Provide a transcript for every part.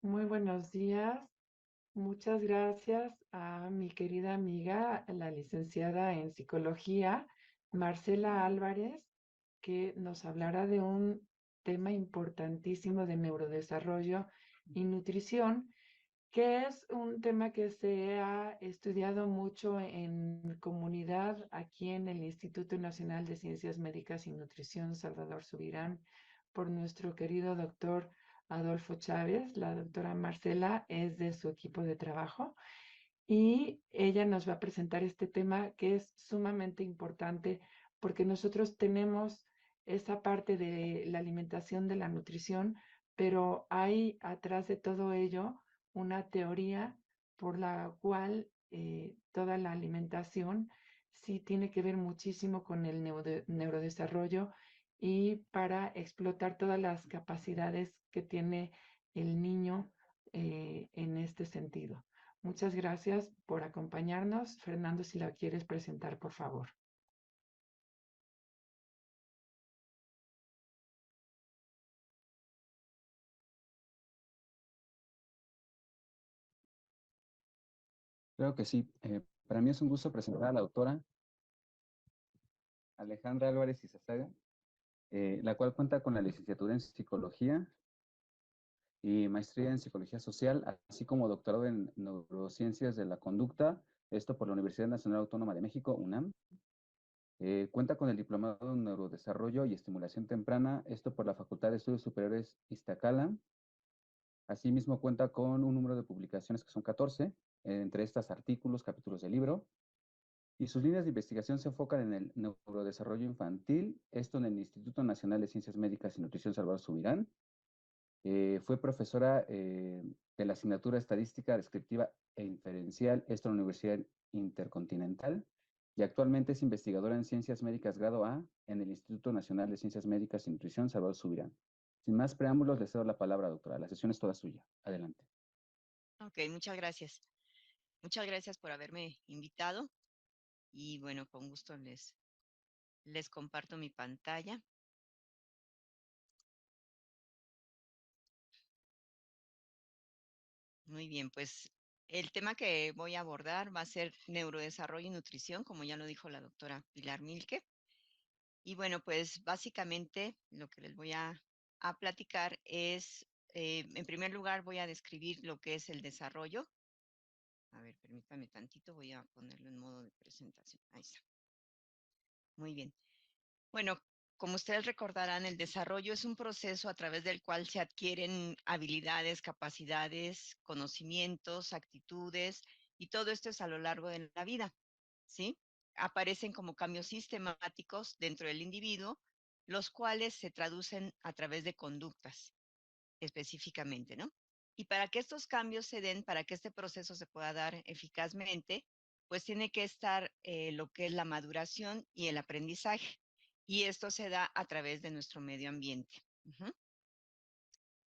Muy buenos días. Muchas gracias a mi querida amiga, la licenciada en psicología, Marcela Álvarez, que nos hablará de un tema importantísimo de neurodesarrollo y nutrición, que es un tema que se ha estudiado mucho en comunidad aquí en el Instituto Nacional de Ciencias Médicas y Nutrición Salvador Subirán por nuestro querido doctor Adolfo Chávez. La doctora Marcela es de su equipo de trabajo y ella nos va a presentar este tema que es sumamente importante porque nosotros tenemos esa parte de la alimentación, de la nutrición, pero hay atrás de todo ello una teoría por la cual toda la alimentación sí tiene que ver muchísimo con el neurodesarrollo y para explotar todas las capacidades que tiene el niño en este sentido. Muchas gracias por acompañarnos. Fernando, si la quieres presentar, por favor. Creo que sí. Para mí es un gusto presentar a la autora Alejandra Álvarez Izazaga, la cual cuenta con la licenciatura en Psicología y maestría en Psicología Social, así como doctorado en Neurociencias de la Conducta, esto por la Universidad Nacional Autónoma de México, UNAM. Cuenta con el Diplomado en Neurodesarrollo y Estimulación Temprana, esto por la Facultad de Estudios Superiores Iztacala. Asimismo cuenta con un número de publicaciones que son 14, entre estas artículos, capítulos de libro. Y sus líneas de investigación se enfocan en el neurodesarrollo infantil, esto en el Instituto Nacional de Ciencias Médicas y Nutrición Salvador Subirán. Fue profesora de la asignatura Estadística Descriptiva e Inferencial, esto en la Universidad Intercontinental, y actualmente es investigadora en Ciencias Médicas Grado A en el Instituto Nacional de Ciencias Médicas y Nutrición Salvador Subirán. Sin más preámbulos, le cedo la palabra, doctora. La sesión es toda suya. Adelante. Ok, muchas gracias. Muchas gracias por haberme invitado y bueno, con gusto les comparto mi pantalla. Muy bien, pues el tema que voy a abordar va a ser neurodesarrollo y nutrición, como ya lo dijo la doctora Pilar Milke. Y bueno, pues básicamente lo que les voy a platicar es, en primer lugar, voy a describir lo que es el desarrollo. A ver, permítame tantito, voy a ponerlo en modo de presentación. Ahí está. Muy bien. Bueno, como ustedes recordarán, el desarrollo es un proceso a través del cual se adquieren habilidades, capacidades, conocimientos, actitudes, y todo esto es a lo largo de la vida, ¿sí? Aparecen como cambios sistemáticos dentro del individuo, los cuales se traducen a través de conductas específicamente, ¿no? Y para que estos cambios se den, para que este proceso se pueda dar eficazmente, pues tiene que estar lo que es la maduración y el aprendizaje. Y esto se da a través de nuestro medio ambiente.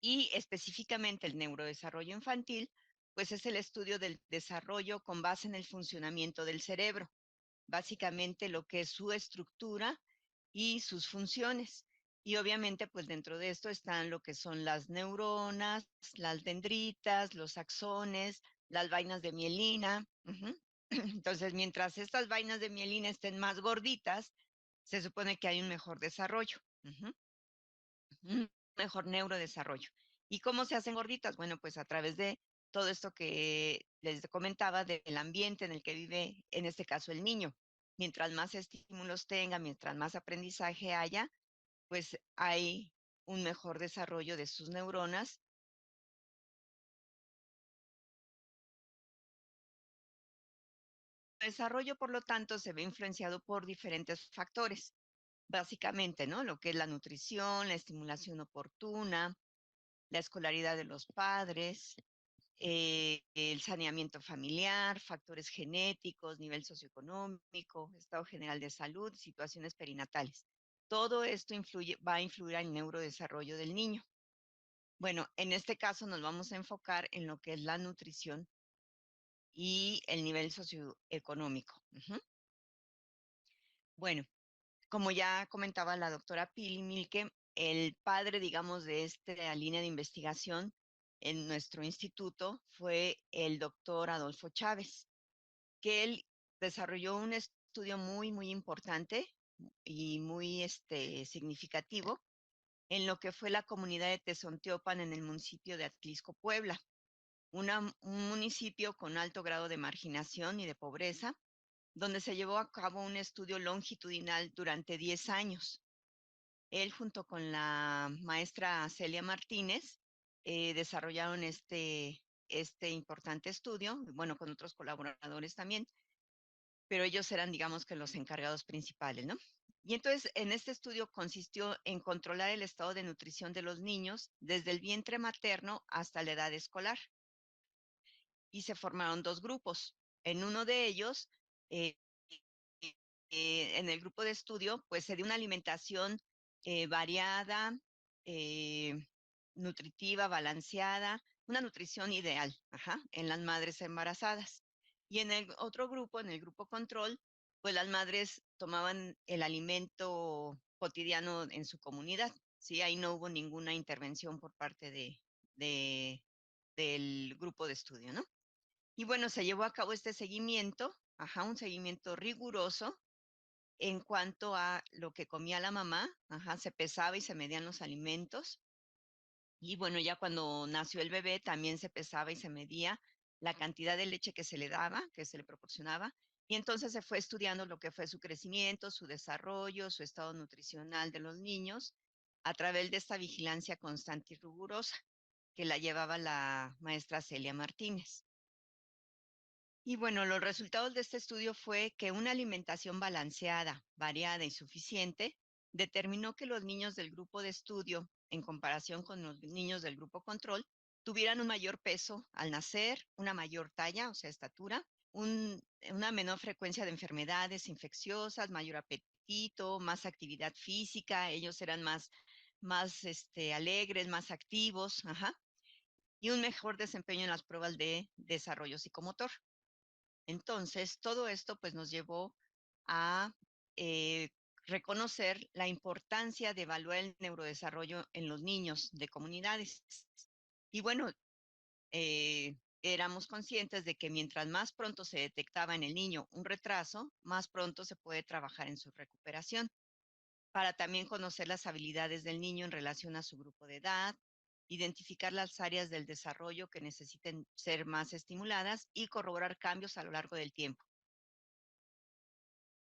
Y específicamente el neurodesarrollo infantil, pues es el estudio del desarrollo con base en el funcionamiento del cerebro, básicamente lo que es su estructura y sus funciones. Y obviamente, pues dentro de esto están lo que son las neuronas, las dendritas, los axones, las vainas de mielina. Entonces, mientras estas vainas de mielina estén más gorditas, se supone que hay un mejor desarrollo, un mejor neurodesarrollo. ¿Y cómo se hacen gorditas? Bueno, pues a través de todo esto que les comentaba del ambiente en el que vive, en este caso, el niño. Mientras más estímulos tenga, mientras más aprendizaje haya, pues hay un mejor desarrollo de sus neuronas. El desarrollo, por lo tanto, se ve influenciado por diferentes factores, básicamente, ¿no? Lo que es la nutrición, la estimulación oportuna, la escolaridad de los padres, el saneamiento familiar, factores genéticos, nivel socioeconómico, estado general de salud, situaciones perinatales. Todo esto va a influir en el neurodesarrollo del niño. Bueno, en este caso nos vamos a enfocar en lo que es la nutrición y el nivel socioeconómico. Bueno, como ya comentaba la doctora Pili Milke, el padre, digamos, de esta línea de investigación en nuestro instituto fue el doctor Adolfo Chávez, que él desarrolló un estudio muy importante y muy significativo en lo que fue la comunidad de Tezonteopan en el municipio de Atlisco, Puebla, un municipio con alto grado de marginación y de pobreza, donde se llevó a cabo un estudio longitudinal durante 10 años. Él junto con la maestra Celia Martínez desarrollaron este importante estudio, bueno, con otros colaboradores también, pero ellos eran, digamos que los encargados principales, ¿no? Y entonces, en este estudio consistió en controlar el estado de nutrición de los niños desde el vientre materno hasta la edad escolar. Y se formaron dos grupos. En uno de ellos, eh, en el grupo de estudio, pues se dio una alimentación variada, eh, nutritiva, balanceada, una nutrición ideal, en las madres embarazadas. Y en el otro grupo, en el grupo control, pues las madres tomaban el alimento cotidiano en su comunidad. Sí, ahí no hubo ninguna intervención por parte de, del grupo de estudio, ¿no? Y bueno, se llevó a cabo este seguimiento, un seguimiento riguroso en cuanto a lo que comía la mamá, se pesaba y se medían los alimentos. Y bueno, ya cuando nació el bebé también se pesaba y se medía la cantidad de leche que se le daba, que se le proporcionaba. Y entonces se fue estudiando lo que fue su crecimiento, su desarrollo, su estado nutricional de los niños a través de esta vigilancia constante y rigurosa que la llevaba la maestra Celia Martínez. Y bueno, los resultados de este estudio fue que una alimentación balanceada, variada y suficiente determinó que los niños del grupo de estudio, en comparación con los niños del grupo control, tuvieran un mayor peso al nacer, una mayor talla, o sea, estatura, una menor frecuencia de enfermedades infecciosas, mayor apetito, más actividad física, ellos eran más alegres, más activos, y un mejor desempeño en las pruebas de desarrollo psicomotor. Entonces, todo esto pues nos llevó a eh, reconocer la importancia de evaluar el neurodesarrollo en los niños de comunidades. Y bueno, éramos conscientes de que mientras más pronto se detectaba en el niño un retraso, más pronto se puede trabajar en su recuperación, para también conocer las habilidades del niño en relación a su grupo de edad, identificar las áreas del desarrollo que necesiten ser más estimuladas y corroborar cambios a lo largo del tiempo.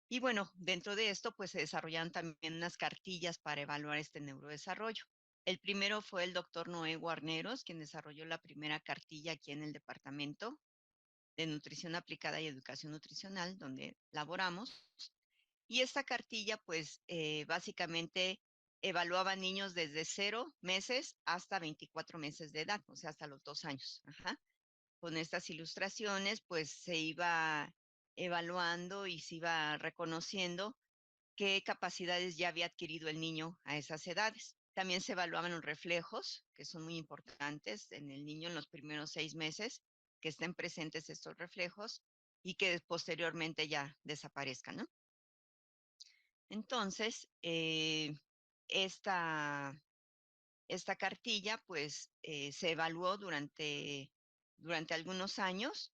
Y bueno, dentro de esto, pues se desarrollaron también unas cartillas para evaluar este neurodesarrollo. El primero fue el doctor Noé Guarneros, quien desarrolló la primera cartilla aquí en el Departamento de Nutrición Aplicada y Educación Nutricional, donde laboramos. Y esta cartilla, pues, básicamente evaluaba niños desde 0 meses hasta 24 meses de edad, o sea, hasta los 2 años. Con estas ilustraciones, pues, se iba evaluando y se iba reconociendo qué capacidades ya había adquirido el niño a esas edades. También se evaluaban los reflejos, que son muy importantes en el niño en los primeros 6 meses, que estén presentes estos reflejos y que posteriormente ya desaparezcan, ¿no? Entonces, esta, esta cartilla, pues, se evaluó durante algunos años.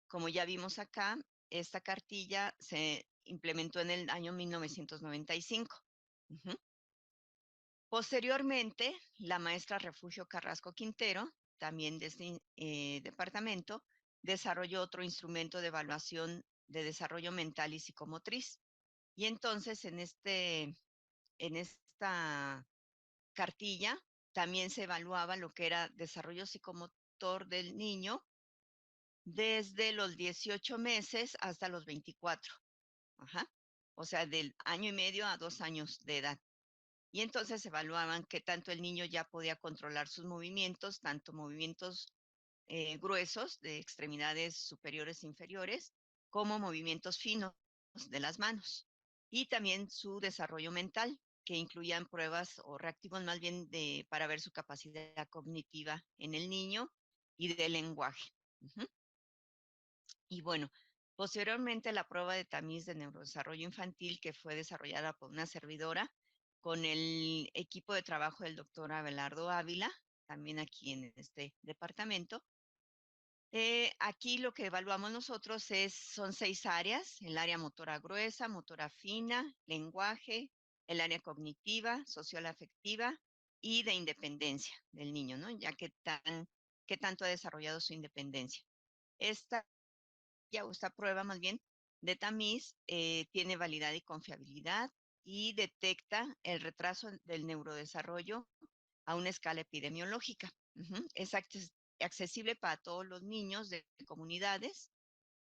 Como ya vimos acá, esta cartilla se implementó en el año 1995. Ujú. Posteriormente, la maestra Refugio Carrasco Quintero, también de este departamento, desarrolló otro instrumento de evaluación de desarrollo mental y psicomotriz. Y entonces, en esta cartilla también se evaluaba lo que era desarrollo psicomotor del niño desde los 18 meses hasta los 24. O sea, del año y medio a 2 años de edad. Y entonces evaluaban qué tanto el niño ya podía controlar sus movimientos, tanto movimientos gruesos de extremidades superiores e inferiores, como movimientos finos de las manos. Y también su desarrollo mental, que incluían pruebas o reactivos más bien para ver su capacidad cognitiva en el niño y de lenguaje. Y bueno, posteriormente la prueba de tamiz de neurodesarrollo infantil, que fue desarrollada por una servidora con el equipo de trabajo del doctor Abelardo Ávila, también aquí en este departamento. Aquí lo que evaluamos nosotros son 6 áreas: el área motora gruesa, motora fina, lenguaje, el área cognitiva, social afectiva y de independencia del niño, ¿no? Ya qué tanto ha desarrollado su independencia. Esta prueba más bien de tamiz tiene validad y confiabilidad y detecta el retraso del neurodesarrollo a una escala epidemiológica. Es accesible para todos los niños de comunidades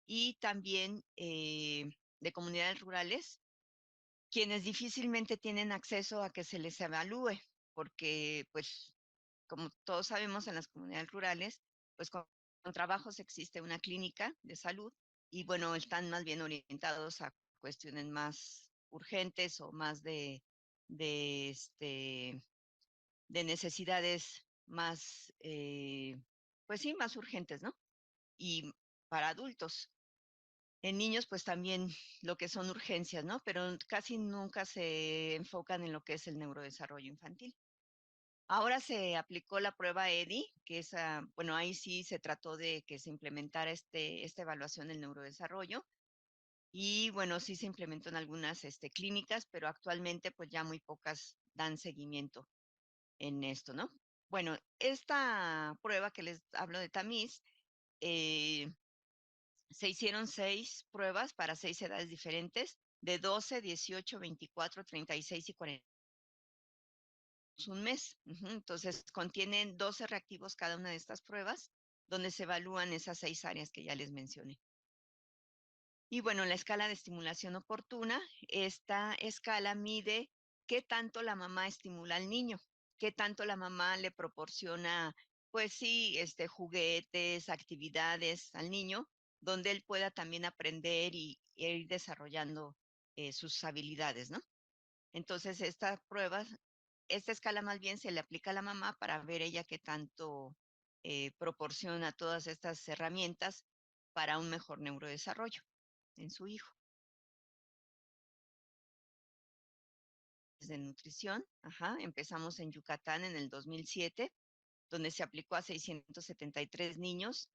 y también de comunidades rurales, quienes difícilmente tienen acceso a que se les evalúe, porque pues como todos sabemos en las comunidades rurales, pues con trabajos existe una clínica de salud y bueno, están más bien orientados a cuestiones más urgentes o más de de necesidades más, pues sí, más urgentes, ¿no? Y para adultos. En niños, pues también lo que son urgencias, ¿no? Pero casi nunca se enfocan en lo que es el neurodesarrollo infantil. Ahora se aplicó la prueba EDI, que es, bueno, ahí sí se trató de que se implementara esta evaluación del neurodesarrollo. Y bueno, sí se implementó en algunas clínicas, pero actualmente pues ya muy pocas dan seguimiento en esto, ¿no? Bueno, esta prueba que les hablo de tamiz, eh, se hicieron 6 pruebas para 6 edades diferentes, de 12, 18, 24, 36 y 40. Un mes. Entonces, contienen 12 reactivos cada una de estas pruebas, donde se evalúan esas 6 áreas que ya les mencioné. Y bueno, la escala de estimulación oportuna, esta escala mide qué tanto la mamá estimula al niño, qué tanto la mamá le proporciona, pues sí, juguetes, actividades al niño, donde él pueda también aprender y ir desarrollando sus habilidades, ¿no? Entonces, esta escala más bien se le aplica a la mamá para ver ella qué tanto proporciona todas estas herramientas para un mejor neurodesarrollo en su hijo. De nutrición, empezamos en Yucatán en el 2007, donde se aplicó a 673 niños.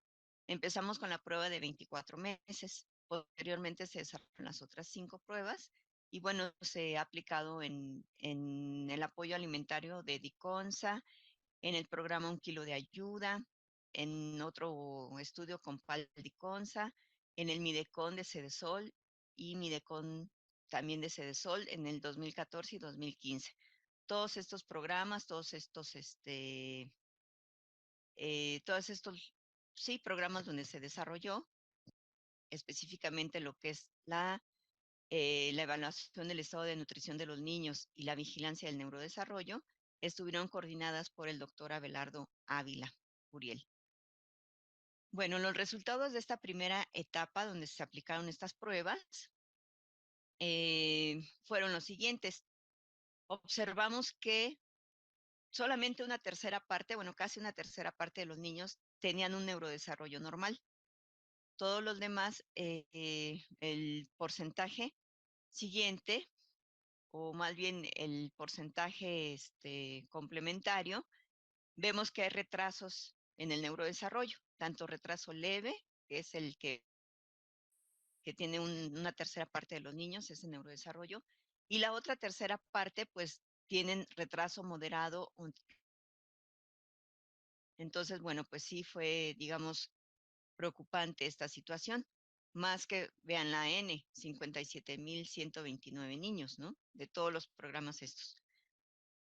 Empezamos con la prueba de 24 meses. Posteriormente se desarrollaron las otras 5 pruebas y bueno, se ha aplicado en el apoyo alimentario de DICONSA, en el programa Un Kilo de Ayuda, en otro estudio con PAL DICONSA, en el Midecon de Sedesol y Midecon también de Sedesol en el 2014 y 2015. Todos estos programas, todos estos, sí, programas donde se desarrolló específicamente lo que es la evaluación del estado de nutrición de los niños y la vigilancia del neurodesarrollo, estuvieron coordinadas por el doctor Abelardo Ávila Uriel. Bueno, los resultados de esta primera etapa donde se aplicaron estas pruebas fueron los siguientes. Observamos que solamente una tercera parte, bueno, casi una tercera parte de los niños tenían un neurodesarrollo normal. Todos los demás, el porcentaje siguiente, o más bien el porcentaje complementario, vemos que hay retrasos en el neurodesarrollo, tanto retraso leve, que es el que tiene una tercera parte de los niños, ese neurodesarrollo, y la otra tercera parte, pues, tienen retraso moderado. Entonces, bueno, pues sí fue, digamos, preocupante esta situación. Más que, vean la N, 57,129 niños, ¿no? De todos los programas estos.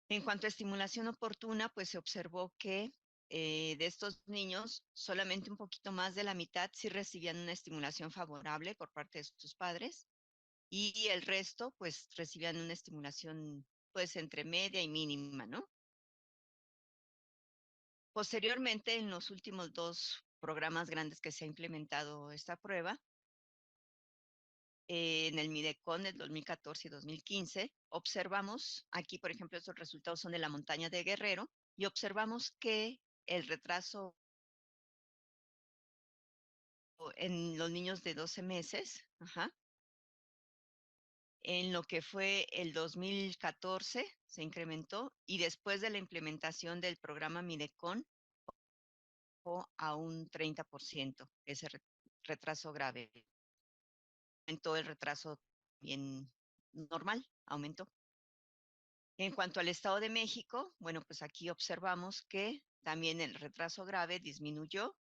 En cuanto a estimulación oportuna, pues se observó que de estos niños, solamente un poquito más de la mitad sí recibían una estimulación favorable por parte de sus padres y el resto, pues recibían una estimulación, pues entre media y mínima, ¿no? Posteriormente, en los últimos 2 programas grandes que se ha implementado esta prueba, en el Midecon del 2014 y 2015, observamos, aquí por ejemplo estos resultados son de la montaña de Guerrero, y observamos que el retraso en los niños de 12 meses, En lo que fue el 2014 se incrementó y después de la implementación del programa Midecon a un 30% ese retraso grave. Aumentó el retraso bien normal, aumentó. En cuanto al Estado de México, bueno, pues aquí observamos que también el retraso grave disminuyó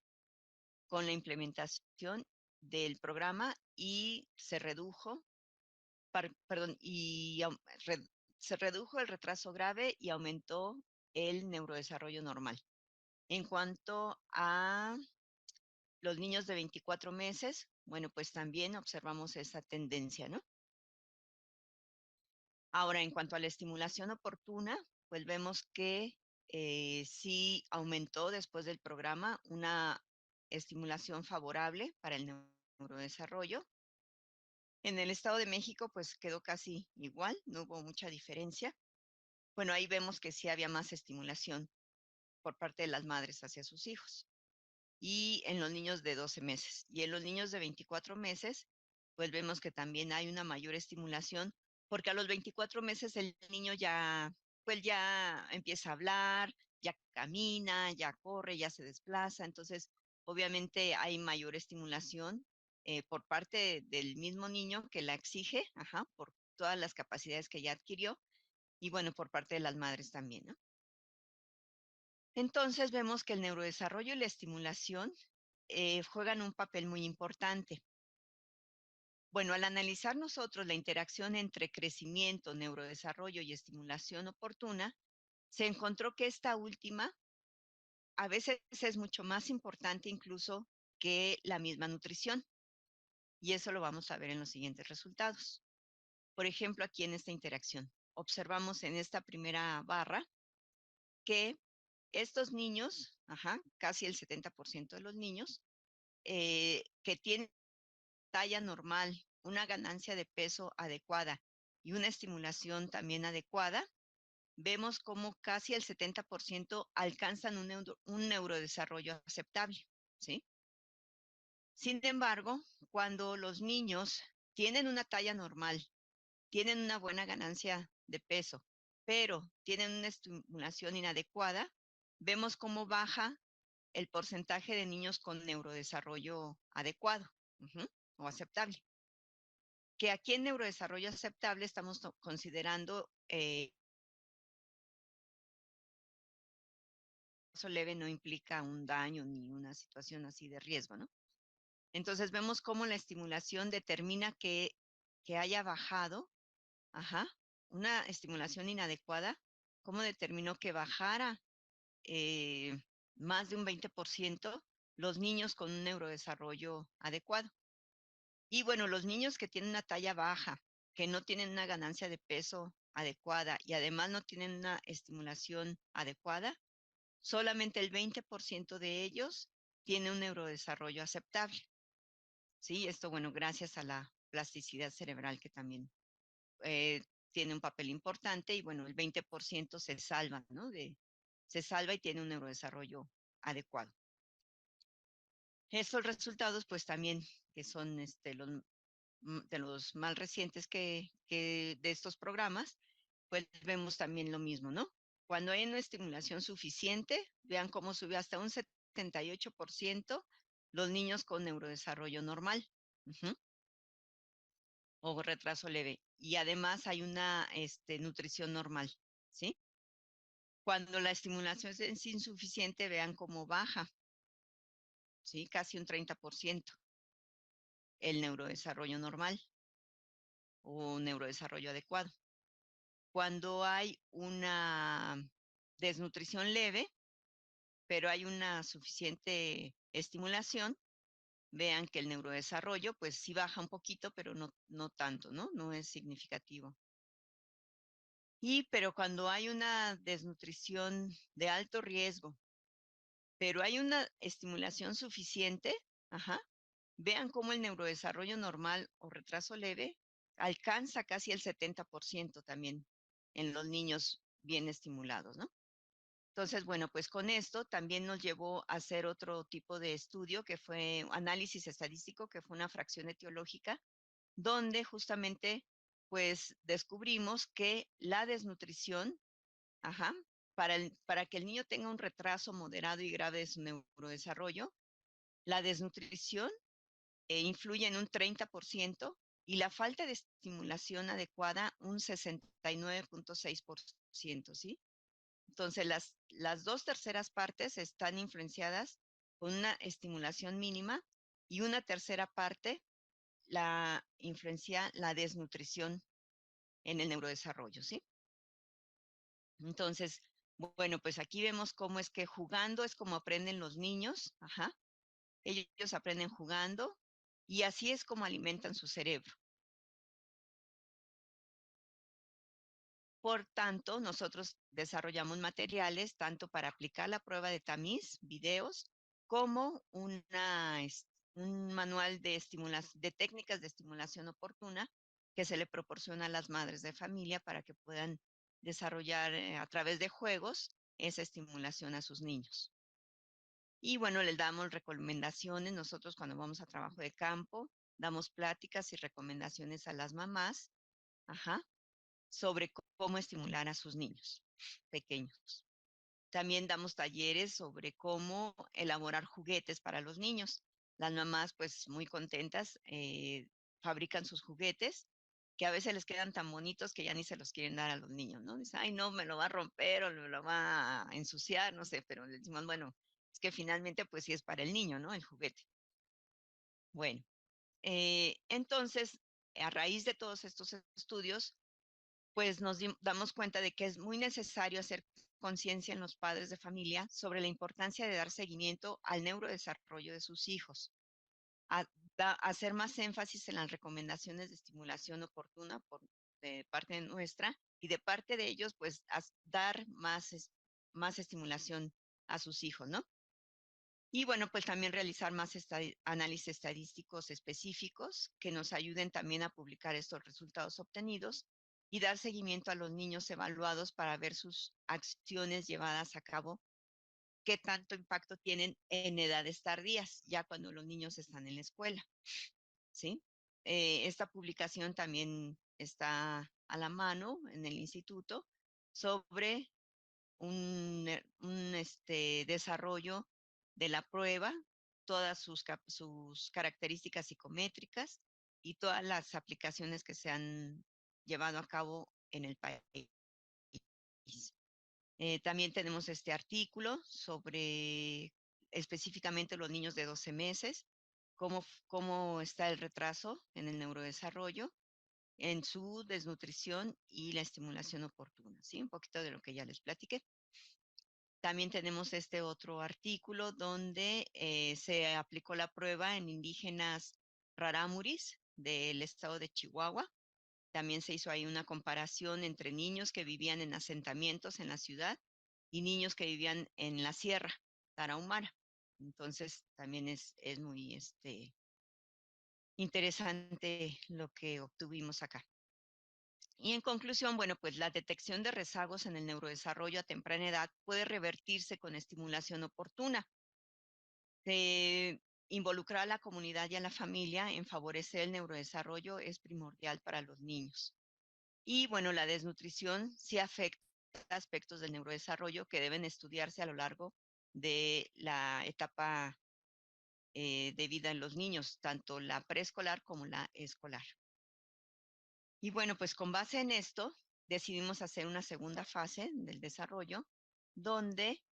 con la implementación del programa y se redujo, perdón, se redujo el retraso grave y aumentó el neurodesarrollo normal. En cuanto a los niños de 24 meses, bueno, pues también observamos esa tendencia, ¿no? Ahora, en cuanto a la estimulación oportuna, pues vemos que sí aumentó después del programa una estimulación favorable para el neurodesarrollo. En el Estado de México, pues quedó casi igual, no hubo mucha diferencia. Bueno, ahí vemos que sí había más estimulación por parte de las madres hacia sus hijos. Y en los niños de 12 meses. Y en los niños de 24 meses, pues vemos que también hay una mayor estimulación, porque a los 24 meses el niño ya, pues ya empieza a hablar, ya camina, ya corre, ya se desplaza. Entonces, obviamente hay mayor estimulación por parte del mismo niño que la exige, ajá, por todas las capacidades que ya adquirió, y bueno, por parte de las madres también, ¿no? Entonces vemos que el neurodesarrollo y la estimulación juegan un papel muy importante. Bueno, al analizar nosotros la interacción entre crecimiento, neurodesarrollo y estimulación oportuna, se encontró que esta última a veces es mucho más importante incluso que la misma nutrición. Y eso lo vamos a ver en los siguientes resultados. Por ejemplo, aquí en esta interacción, observamos en esta primera barra que estos niños, ajá, casi el 70% de los niños, que tienen talla normal, una ganancia de peso adecuada y una estimulación también adecuada, vemos como casi el 70% alcanzan un neurodesarrollo aceptable, ¿sí? Sin embargo, cuando los niños tienen una talla normal, tienen una buena ganancia de peso, pero tienen una estimulación inadecuada, vemos cómo baja el porcentaje de niños con neurodesarrollo adecuado o aceptable. Que aquí en neurodesarrollo aceptable estamos considerando eso leve no implica un daño ni una situación así de riesgo, ¿no? Entonces vemos cómo la estimulación determina que haya bajado, ajá, una estimulación inadecuada, cómo determinó que bajara más de un 20% los niños con un neurodesarrollo adecuado. Y bueno, los niños que tienen una talla baja, que no tienen una ganancia de peso adecuada y además no tienen una estimulación adecuada, solamente el 20% de ellos tiene un neurodesarrollo aceptable. Sí, esto, bueno, gracias a la plasticidad cerebral que también tiene un papel importante y bueno, el 20% se salva, ¿no? Se salva y tiene un neurodesarrollo adecuado. Estos resultados, pues también, que son de los más recientes de estos programas, pues vemos también lo mismo, ¿no? Cuando hay una estimulación suficiente, vean cómo sube hasta un 78% los niños con neurodesarrollo normal o retraso leve. Y además hay una nutrición normal, ¿sí? Cuando la estimulación es insuficiente, vean cómo baja, ¿sí? Casi un 30% el neurodesarrollo normal o neurodesarrollo adecuado. Cuando hay una desnutrición leve, pero hay una suficiente estimulación, vean que el neurodesarrollo, pues sí baja un poquito, pero no tanto, ¿no? No es significativo. Pero cuando hay una desnutrición de alto riesgo, pero hay una estimulación suficiente, ajá, vean cómo el neurodesarrollo normal o retraso leve alcanza casi el 70% también en los niños bien estimulados, ¿no? Entonces, bueno, pues con esto también nos llevó a hacer otro tipo de estudio que fue análisis estadístico, que fue una fracción etiológica, donde justamente pues descubrimos que la desnutrición, ajá, para que el niño tenga un retraso moderado y grave de su neurodesarrollo, la desnutrición influye en un 30% y la falta de estimulación adecuada un 69.6%, ¿sí? Entonces, las dos terceras partes están influenciadas con una estimulación mínima y una tercera parte la influencia la desnutrición en el neurodesarrollo, ¿sí? Entonces, bueno, pues aquí vemos cómo es que jugando es como aprenden los niños, ajá. Ellos aprenden jugando y así es como alimentan su cerebro. Por tanto, nosotros desarrollamos materiales tanto para aplicar la prueba de tamiz, videos, como un manual de técnicas de estimulación oportuna que se le proporciona a las madres de familia para que puedan desarrollar a través de juegos esa estimulación a sus niños. Y bueno, les damos recomendaciones. Nosotros cuando vamos a trabajo de campo, damos pláticas y recomendaciones a las mamás, ajá, sobre cómo estimular a sus niños pequeños. También damos talleres sobre cómo elaborar juguetes para los niños. Las mamás, pues muy contentas, fabrican sus juguetes que a veces les quedan tan bonitos que ya ni se los quieren dar a los niños, ¿no? Dicen, ay, no, me lo va a romper o me lo va a ensuciar, no sé, pero le decimos, bueno, es que finalmente, pues sí es para el niño, ¿no? El juguete. Bueno, entonces, a raíz de todos estos estudios, pues damos cuenta de que es muy necesario hacer conciencia en los padres de familia sobre la importancia de dar seguimiento al neurodesarrollo de sus hijos, a, hacer más énfasis en las recomendaciones de estimulación oportuna de parte nuestra y de parte de ellos, pues dar más estimulación a sus hijos, ¿no? Y bueno, pues también realizar más análisis estadísticos específicos que nos ayuden también a publicar estos resultados obtenidos y dar seguimiento a los niños evaluados para ver sus acciones llevadas a cabo, qué tanto impacto tienen en edades tardías, ya cuando los niños están en la escuela, ¿sí? Esta publicación también está a la mano en el instituto sobre un desarrollo de la prueba, todas sus características psicométricas y todas las aplicaciones que se han llevado a cabo en el país. También tenemos este artículo sobre específicamente los niños de 12 meses, cómo está el retraso en el neurodesarrollo, en su desnutrición y la estimulación oportuna, ¿sí? Un poquito de lo que ya les platiqué. También tenemos este otro artículo donde se aplicó la prueba en indígenas rarámuris del estado de Chihuahua. También se hizo ahí una comparación entre niños que vivían en asentamientos en la ciudad y niños que vivían en la sierra tarahumara. Entonces también es muy interesante lo que obtuvimos acá. Y en conclusión, bueno, pues la detección de rezagos en el neurodesarrollo a temprana edad puede revertirse con estimulación oportuna. Involucrar a la comunidad y a la familia en favorecer el neurodesarrollo es primordial para los niños. Y bueno, la desnutrición sí afecta aspectos del neurodesarrollo que deben estudiarse a lo largo de la etapa de vida en los niños, tanto la preescolar como la escolar. Y bueno, pues con base en esto, decidimos hacer una segunda fase del desarrollo, donde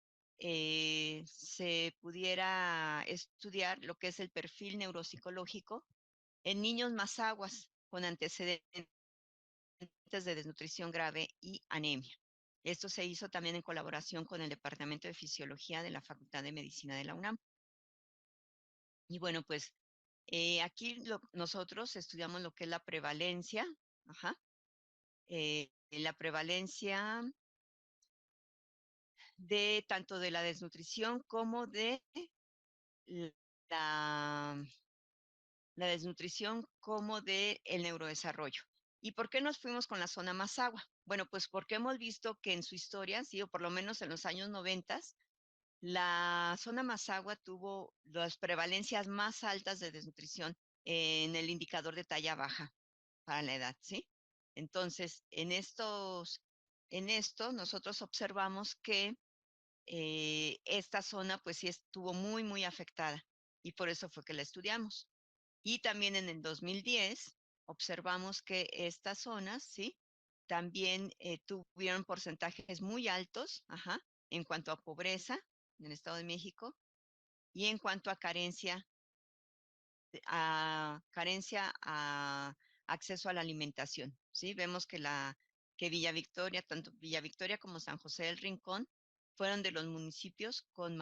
se pudiera estudiar lo que es el perfil neuropsicológico en niños mazaguas con antecedentes de desnutrición grave y anemia. Esto se hizo también en colaboración con el Departamento de Fisiología de la Facultad de Medicina de la UNAM. Y bueno, pues aquí nosotros estudiamos lo que es la prevalencia, ajá, la prevalencia de tanto de la desnutrición como de la, la desnutrición como de el neurodesarrollo. ¿Y por qué nos fuimos con la zona Mazagua? Bueno, pues porque hemos visto que en su historia, sí, o por lo menos en los años 90, la zona Mazagua tuvo las prevalencias más altas de desnutrición en el indicador de talla baja para la edad, ¿sí? Entonces, en esto nosotros observamos que esta zona pues sí estuvo muy, muy afectada y por eso fue que la estudiamos. Y también en el 2010 observamos que estas zonas, ¿sí? También tuvieron porcentajes muy altos, ajá, en cuanto a pobreza en el Estado de México y en cuanto a acceso a la alimentación, ¿sí? Vemos que Villa Victoria, tanto Villa Victoria como San José del Rincón, fueron de los municipios con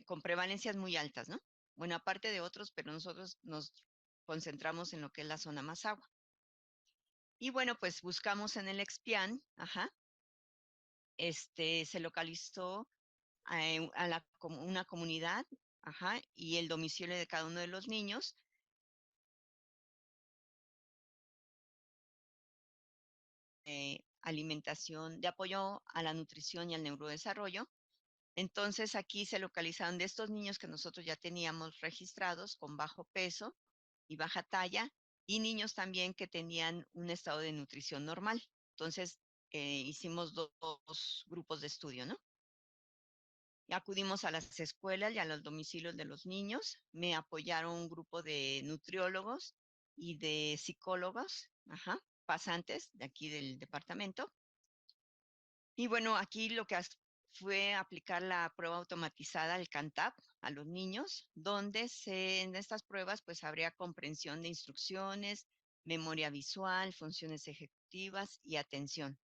con prevalencias muy altas, ¿no? Bueno, aparte de otros, pero nosotros nos concentramos en lo que es la zona Mazahua. Y bueno, pues buscamos en el Expian, ajá, se localizó una comunidad, ajá, y el domicilio de cada uno de los niños. Alimentación, de apoyo a la nutrición y al neurodesarrollo. Entonces aquí se localizaron de estos niños que nosotros ya teníamos registrados con bajo peso y baja talla y niños también que tenían un estado de nutrición normal. Entonces hicimos dos grupos de estudio, ¿no? Y acudimos a las escuelas y a los domicilios de los niños. Me apoyaron un grupo de nutriólogos y de psicólogos, ajá, pasantes de aquí del departamento. Y bueno, aquí lo que fue aplicar la prueba automatizada, el CANTAP, a los niños, donde en estas pruebas pues habría comprensión de instrucciones, memoria visual, funciones ejecutivas y atención.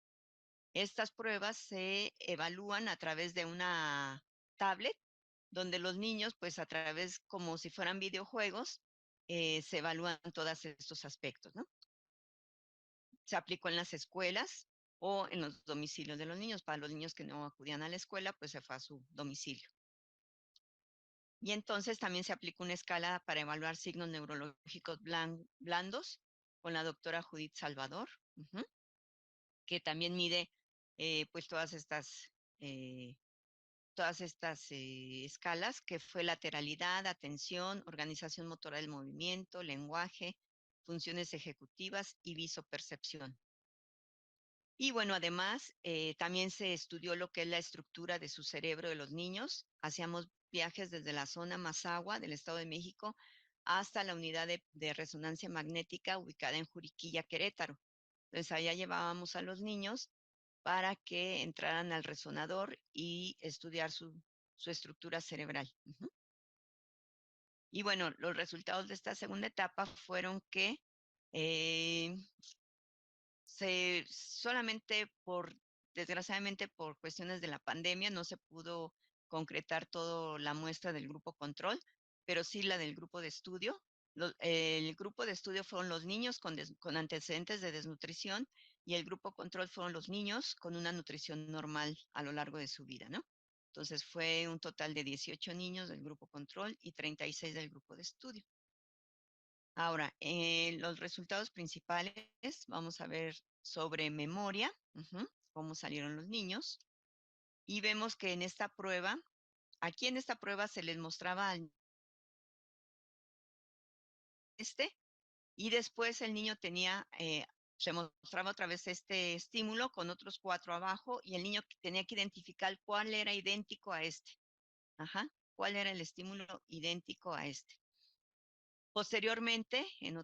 Estas pruebas se evalúan a través de una tablet, donde los niños pues a través como si fueran videojuegos, se evalúan todos estos aspectos, ¿no? Se aplicó en las escuelas o en los domicilios de los niños. Para los niños que no acudían a la escuela, pues se fue a su domicilio. Y entonces también se aplicó una escala para evaluar signos neurológicos blandos con la doctora Judith Salvador, que también mide pues eh, todas estas escalas, que fue lateralidad, atención, organización motora del movimiento, lenguaje, funciones ejecutivas y visopercepción. Y bueno, además, también se estudió lo que es la estructura de su cerebro de los niños. Hacíamos viajes desde la zona Mazahua del Estado de México hasta la unidad de resonancia magnética ubicada en Juriquilla, Querétaro. Entonces, allá llevábamos a los niños para que entraran al resonador y estudiar su estructura cerebral. Y bueno, los resultados de esta segunda etapa fueron que eh, solamente desgraciadamente por cuestiones de la pandemia, no se pudo concretar toda la muestra del grupo control, pero sí la del grupo de estudio. El grupo de estudio fueron los niños con antecedentes de desnutrición y el grupo control fueron los niños con una nutrición normal a lo largo de su vida, ¿no? Entonces fue un total de 18 niños del grupo control y 36 del grupo de estudio. Ahora, los resultados principales, vamos a ver sobre memoria, cómo salieron los niños. Y vemos que en esta prueba, aquí en esta prueba se les mostraba y después el niño se mostraba otra vez este estímulo con otros 4 abajo y el niño tenía que identificar cuál era idéntico a este. Ajá, cuál era el estímulo idéntico a este. Posteriormente, en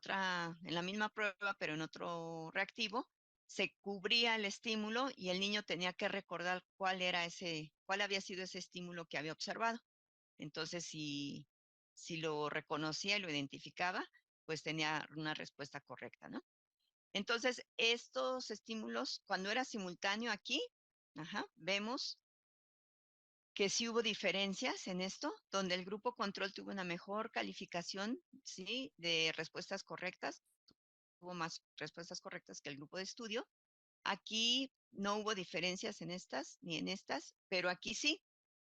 la misma prueba, pero en otro reactivo, se cubría el estímulo y el niño tenía que recordar cuál había sido ese estímulo que había observado. Entonces, si lo reconocía y lo identificaba, pues tenía una respuesta correcta, ¿no? Entonces, estos estímulos, cuando era simultáneo aquí, vemos que sí hubo diferencias en esto, donde el grupo control tuvo una mejor calificación, ¿sí? De respuestas correctas, tuvo más respuestas correctas que el grupo de estudio. Aquí no hubo diferencias en estas ni en estas, pero aquí sí.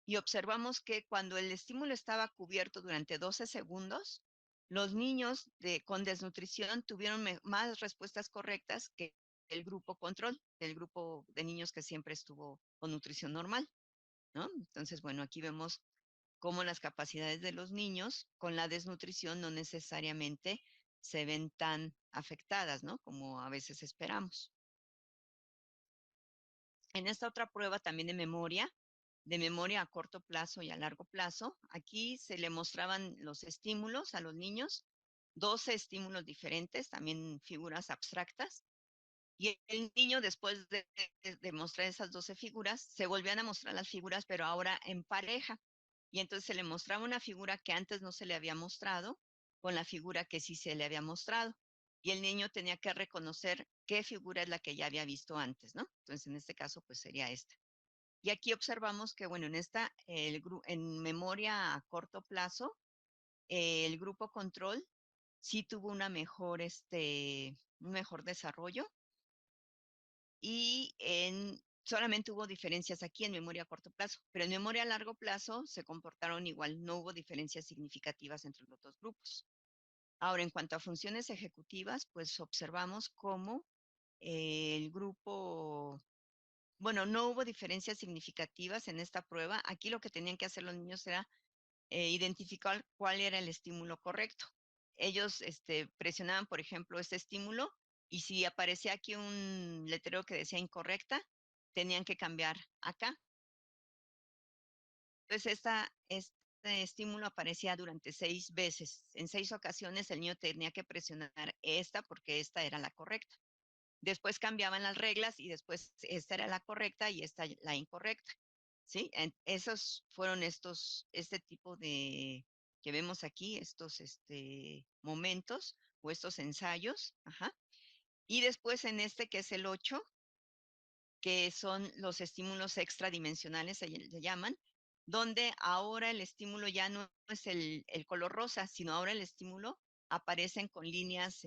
Y observamos que cuando el estímulo estaba cubierto durante 12 segundos, los niños con desnutrición tuvieron más respuestas correctas que el grupo control, el grupo de niños que siempre estuvo con nutrición normal, ¿no? Entonces, bueno, aquí vemos cómo las capacidades de los niños con la desnutrición no necesariamente se ven tan afectadas, ¿no? Como a veces esperamos. En esta otra prueba también de memoria a corto plazo y a largo plazo, aquí se le mostraban los estímulos a los niños, 12 estímulos diferentes, también figuras abstractas, y el niño después de mostrar esas 12 figuras, se volvían a mostrar las figuras, pero ahora en pareja. Y entonces se le mostraba una figura que antes no se le había mostrado con la figura que sí se le había mostrado. Y el niño tenía que reconocer qué figura es la que ya había visto antes, ¿no? Entonces, en este caso, pues sería esta. Y aquí observamos que, bueno, en esta, en memoria a corto plazo, el grupo control sí tuvo un mejor desarrollo y solamente hubo diferencias aquí en memoria a corto plazo, pero en memoria a largo plazo se comportaron igual, no hubo diferencias significativas entre los dos grupos. Ahora, en cuanto a funciones ejecutivas, pues observamos cómo el grupo, bueno, no hubo diferencias significativas en esta prueba. Aquí lo que tenían que hacer los niños era identificar cuál era el estímulo correcto. Ellos presionaban, por ejemplo, este estímulo y si aparecía aquí un letrero que decía incorrecta, tenían que cambiar acá. Entonces, este estímulo aparecía durante 6 veces. En 6 ocasiones el niño tenía que presionar esta porque esta era la correcta. Después cambiaban las reglas y después esta era la correcta y esta la incorrecta. ¿Sí? Esos fueron este tipo de que vemos aquí, estos momentos o estos ensayos. Ajá. Y después en este que es el 8, que son los estímulos extradimensionales, se llaman, donde ahora el estímulo ya no es el color rosa, sino ahora el estímulo aparecen con líneas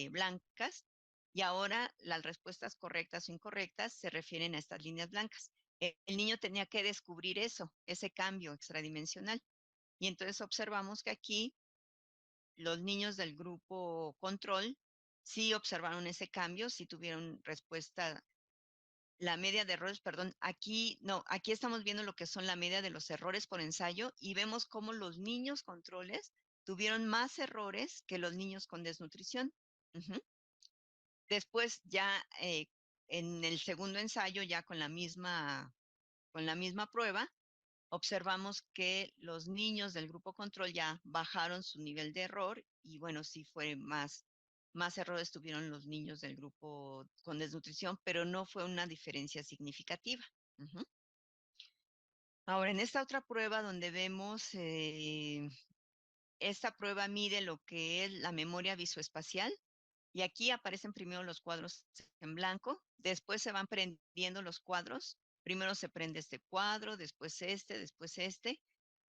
blancas y ahora las respuestas correctas o incorrectas se refieren a estas líneas blancas. El niño tenía que descubrir eso, ese cambio extradimensional. Y entonces observamos que aquí los niños del grupo control sí observaron ese cambio, sí tuvieron respuesta la media de errores, perdón, aquí no, aquí estamos viendo lo que son la media de los errores por ensayo y vemos cómo los niños controles tuvieron más errores que los niños con desnutrición. Ujú. Después ya en el segundo ensayo, ya con la misma prueba, observamos que los niños del grupo control ya bajaron su nivel de error y bueno, sí fue más errores tuvieron los niños del grupo con desnutrición, pero no fue una diferencia significativa. Ujú. Ahora, en esta otra prueba donde vemos, esta prueba mide lo que es la memoria visoespacial y aquí aparecen primero los cuadros en blanco, después se van prendiendo los cuadros, primero se prende este cuadro, después este,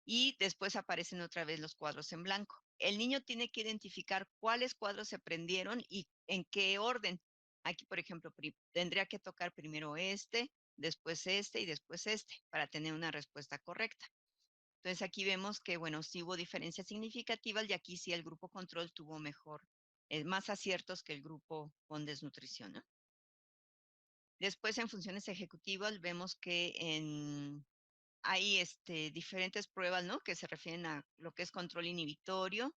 y después aparecen otra vez los cuadros en blanco. El niño tiene que identificar cuáles cuadros se prendieron y en qué orden. Aquí, por ejemplo, tendría que tocar primero después y después para tener una respuesta correcta. Entonces aquí vemos que, bueno, sí hubo diferencias significativas y aquí sí el grupo control tuvo más aciertos que el grupo con desnutrición, ¿no? Después en funciones ejecutivas vemos que hay diferentes pruebas, ¿no? Que se refieren a lo que es control inhibitorio,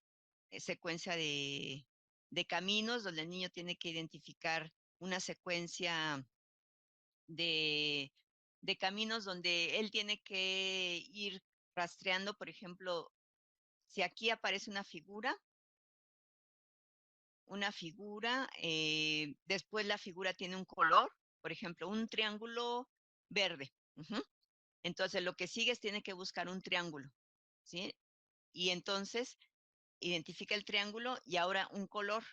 secuencia de caminos, donde el niño tiene que identificar una secuencia de, de caminos donde él tiene que ir rastreando, por ejemplo, si aquí aparece después la figura tiene un color, por ejemplo, un triángulo verde. Ujú. Entonces, lo que sigue es tiene que buscar un triángulo, ¿sí? Y entonces identifica el triángulo y ahora un color.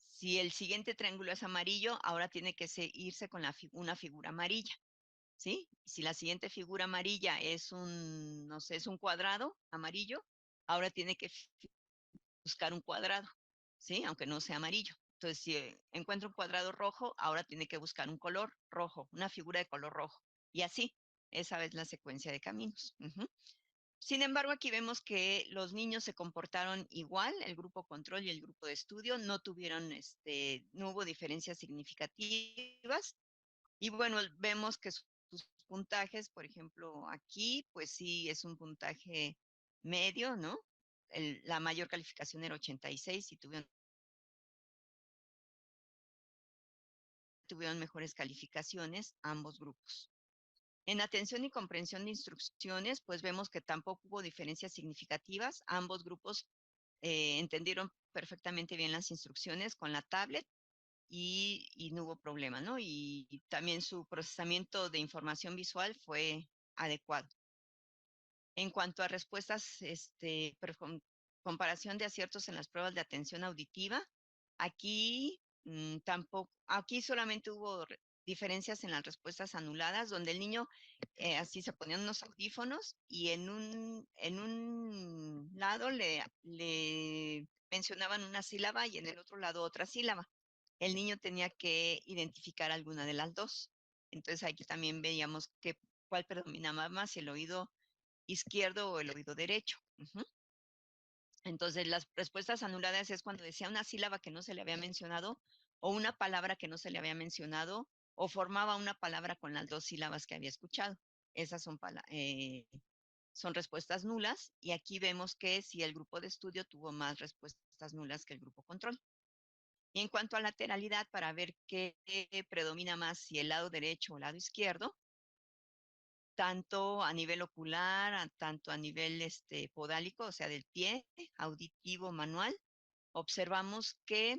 Si el siguiente triángulo es amarillo, ahora tiene que irse con una figura amarilla, ¿sí? Si la siguiente figura amarilla es no sé, es un cuadrado amarillo, ahora tiene que buscar un cuadrado, ¿sí? Aunque no sea amarillo. Entonces, si encuentra un cuadrado rojo, ahora tiene que buscar un color rojo, una figura de color rojo. Y así, esa es la secuencia de caminos. Ujú. Sin embargo, aquí vemos que los niños se comportaron igual, el grupo control y el grupo de estudio, no hubo diferencias significativas. Y bueno, vemos que sus puntajes, por ejemplo, aquí, pues sí, es un puntaje medio, ¿no? La mayor calificación era 86 y tuvieron tuvieron mejores calificaciones ambos grupos. En atención y comprensión de instrucciones, pues vemos que tampoco hubo diferencias significativas. Ambos grupos entendieron perfectamente bien las instrucciones con la tablet y no hubo problema, ¿no? Y también su procesamiento de información visual fue adecuado. En cuanto a respuestas, comparación de aciertos en las pruebas de atención auditiva, aquí aquí solamente hubo diferencias en las respuestas anuladas, donde el niño así se ponían unos audífonos y en un lado le mencionaban una sílaba y en el otro lado otra sílaba. El niño tenía que identificar alguna de las dos. Entonces aquí también veíamos cuál predominaba más, si el oído izquierdo o el oído derecho. Entonces, las respuestas anuladas es cuando decía una sílaba que no se le había mencionado o una palabra que no se le había mencionado o formaba una palabra con las dos sílabas que había escuchado. Esas son respuestas nulas y aquí vemos que si el grupo de estudio tuvo más respuestas nulas que el grupo control. Y en cuanto a lateralidad, para ver qué predomina más, si el lado derecho o el lado izquierdo, tanto a nivel ocular, tanto a nivel podálico, o sea, del pie, auditivo, manual, observamos que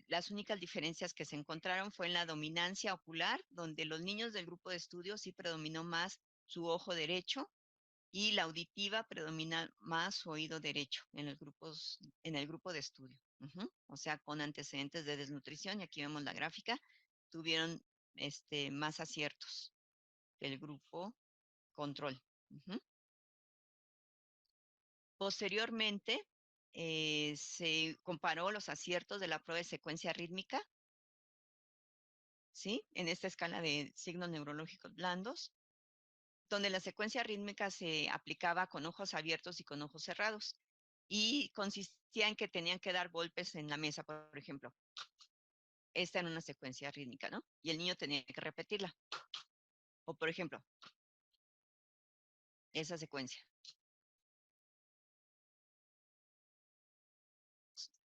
las únicas diferencias que se encontraron fue en la dominancia ocular, donde los niños del grupo de estudio sí predominó más su ojo derecho y la auditiva predomina más su oído derecho en el grupo de estudio. O sea, con antecedentes de desnutrición, y aquí vemos la gráfica, tuvieron más aciertos del grupo control. Posteriormente, se comparó los aciertos de la prueba de secuencia rítmica, ¿sí? En esta escala de signos neurológicos blandos, donde la secuencia rítmica se aplicaba con ojos abiertos y con ojos cerrados. Y consistía en que tenían que dar golpes en la mesa, por ejemplo. Esta era una secuencia rítmica, ¿no? Y el niño tenía que repetirla. O, por ejemplo, esa secuencia.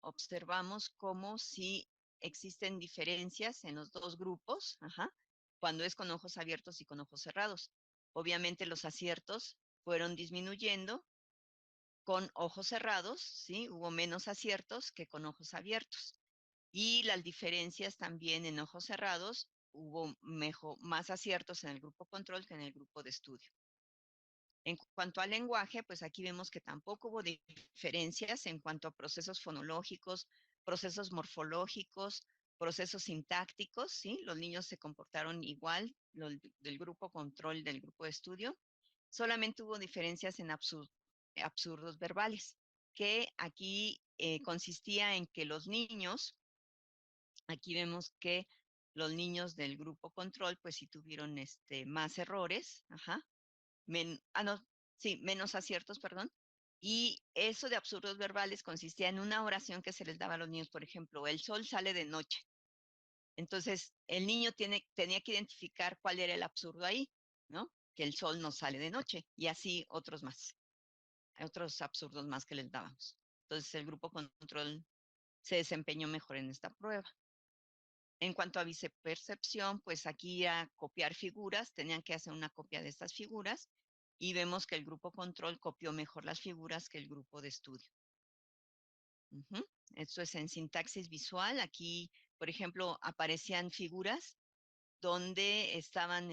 Observamos cómo si existen diferencias en los dos grupos, cuando es con ojos abiertos y con ojos cerrados. Obviamente los aciertos fueron disminuyendo con ojos cerrados, ¿sí? Hubo menos aciertos que con ojos abiertos. Y las diferencias también en ojos cerrados, hubo más aciertos en el grupo control que en el grupo de estudio. En cuanto al lenguaje, pues aquí vemos que tampoco hubo diferencias en cuanto a procesos fonológicos, procesos morfológicos, procesos sintácticos, ¿sí? Los niños se comportaron igual, del grupo control del grupo de estudio. Solamente hubo diferencias en absurdos verbales, que aquí consistía en que los niños, aquí vemos que los niños del grupo control, pues sí tuvieron más errores, no, sí, menos aciertos, perdón. Y eso de absurdos verbales consistía en una oración que se les daba a los niños, por ejemplo, el sol sale de noche. Entonces, el niño tenía que identificar cuál era el absurdo ahí, ¿no? Que el sol no sale de noche, y así otros más, otros absurdos más que les dábamos. Entonces, el grupo control se desempeñó mejor en esta prueba. En cuanto a vicepercepción, pues aquí a copiar figuras, tenían que hacer una copia de estas figuras y vemos que el grupo control copió mejor las figuras que el grupo de estudio. Esto es en sintaxis visual. Aquí, por ejemplo, aparecían figuras donde estaban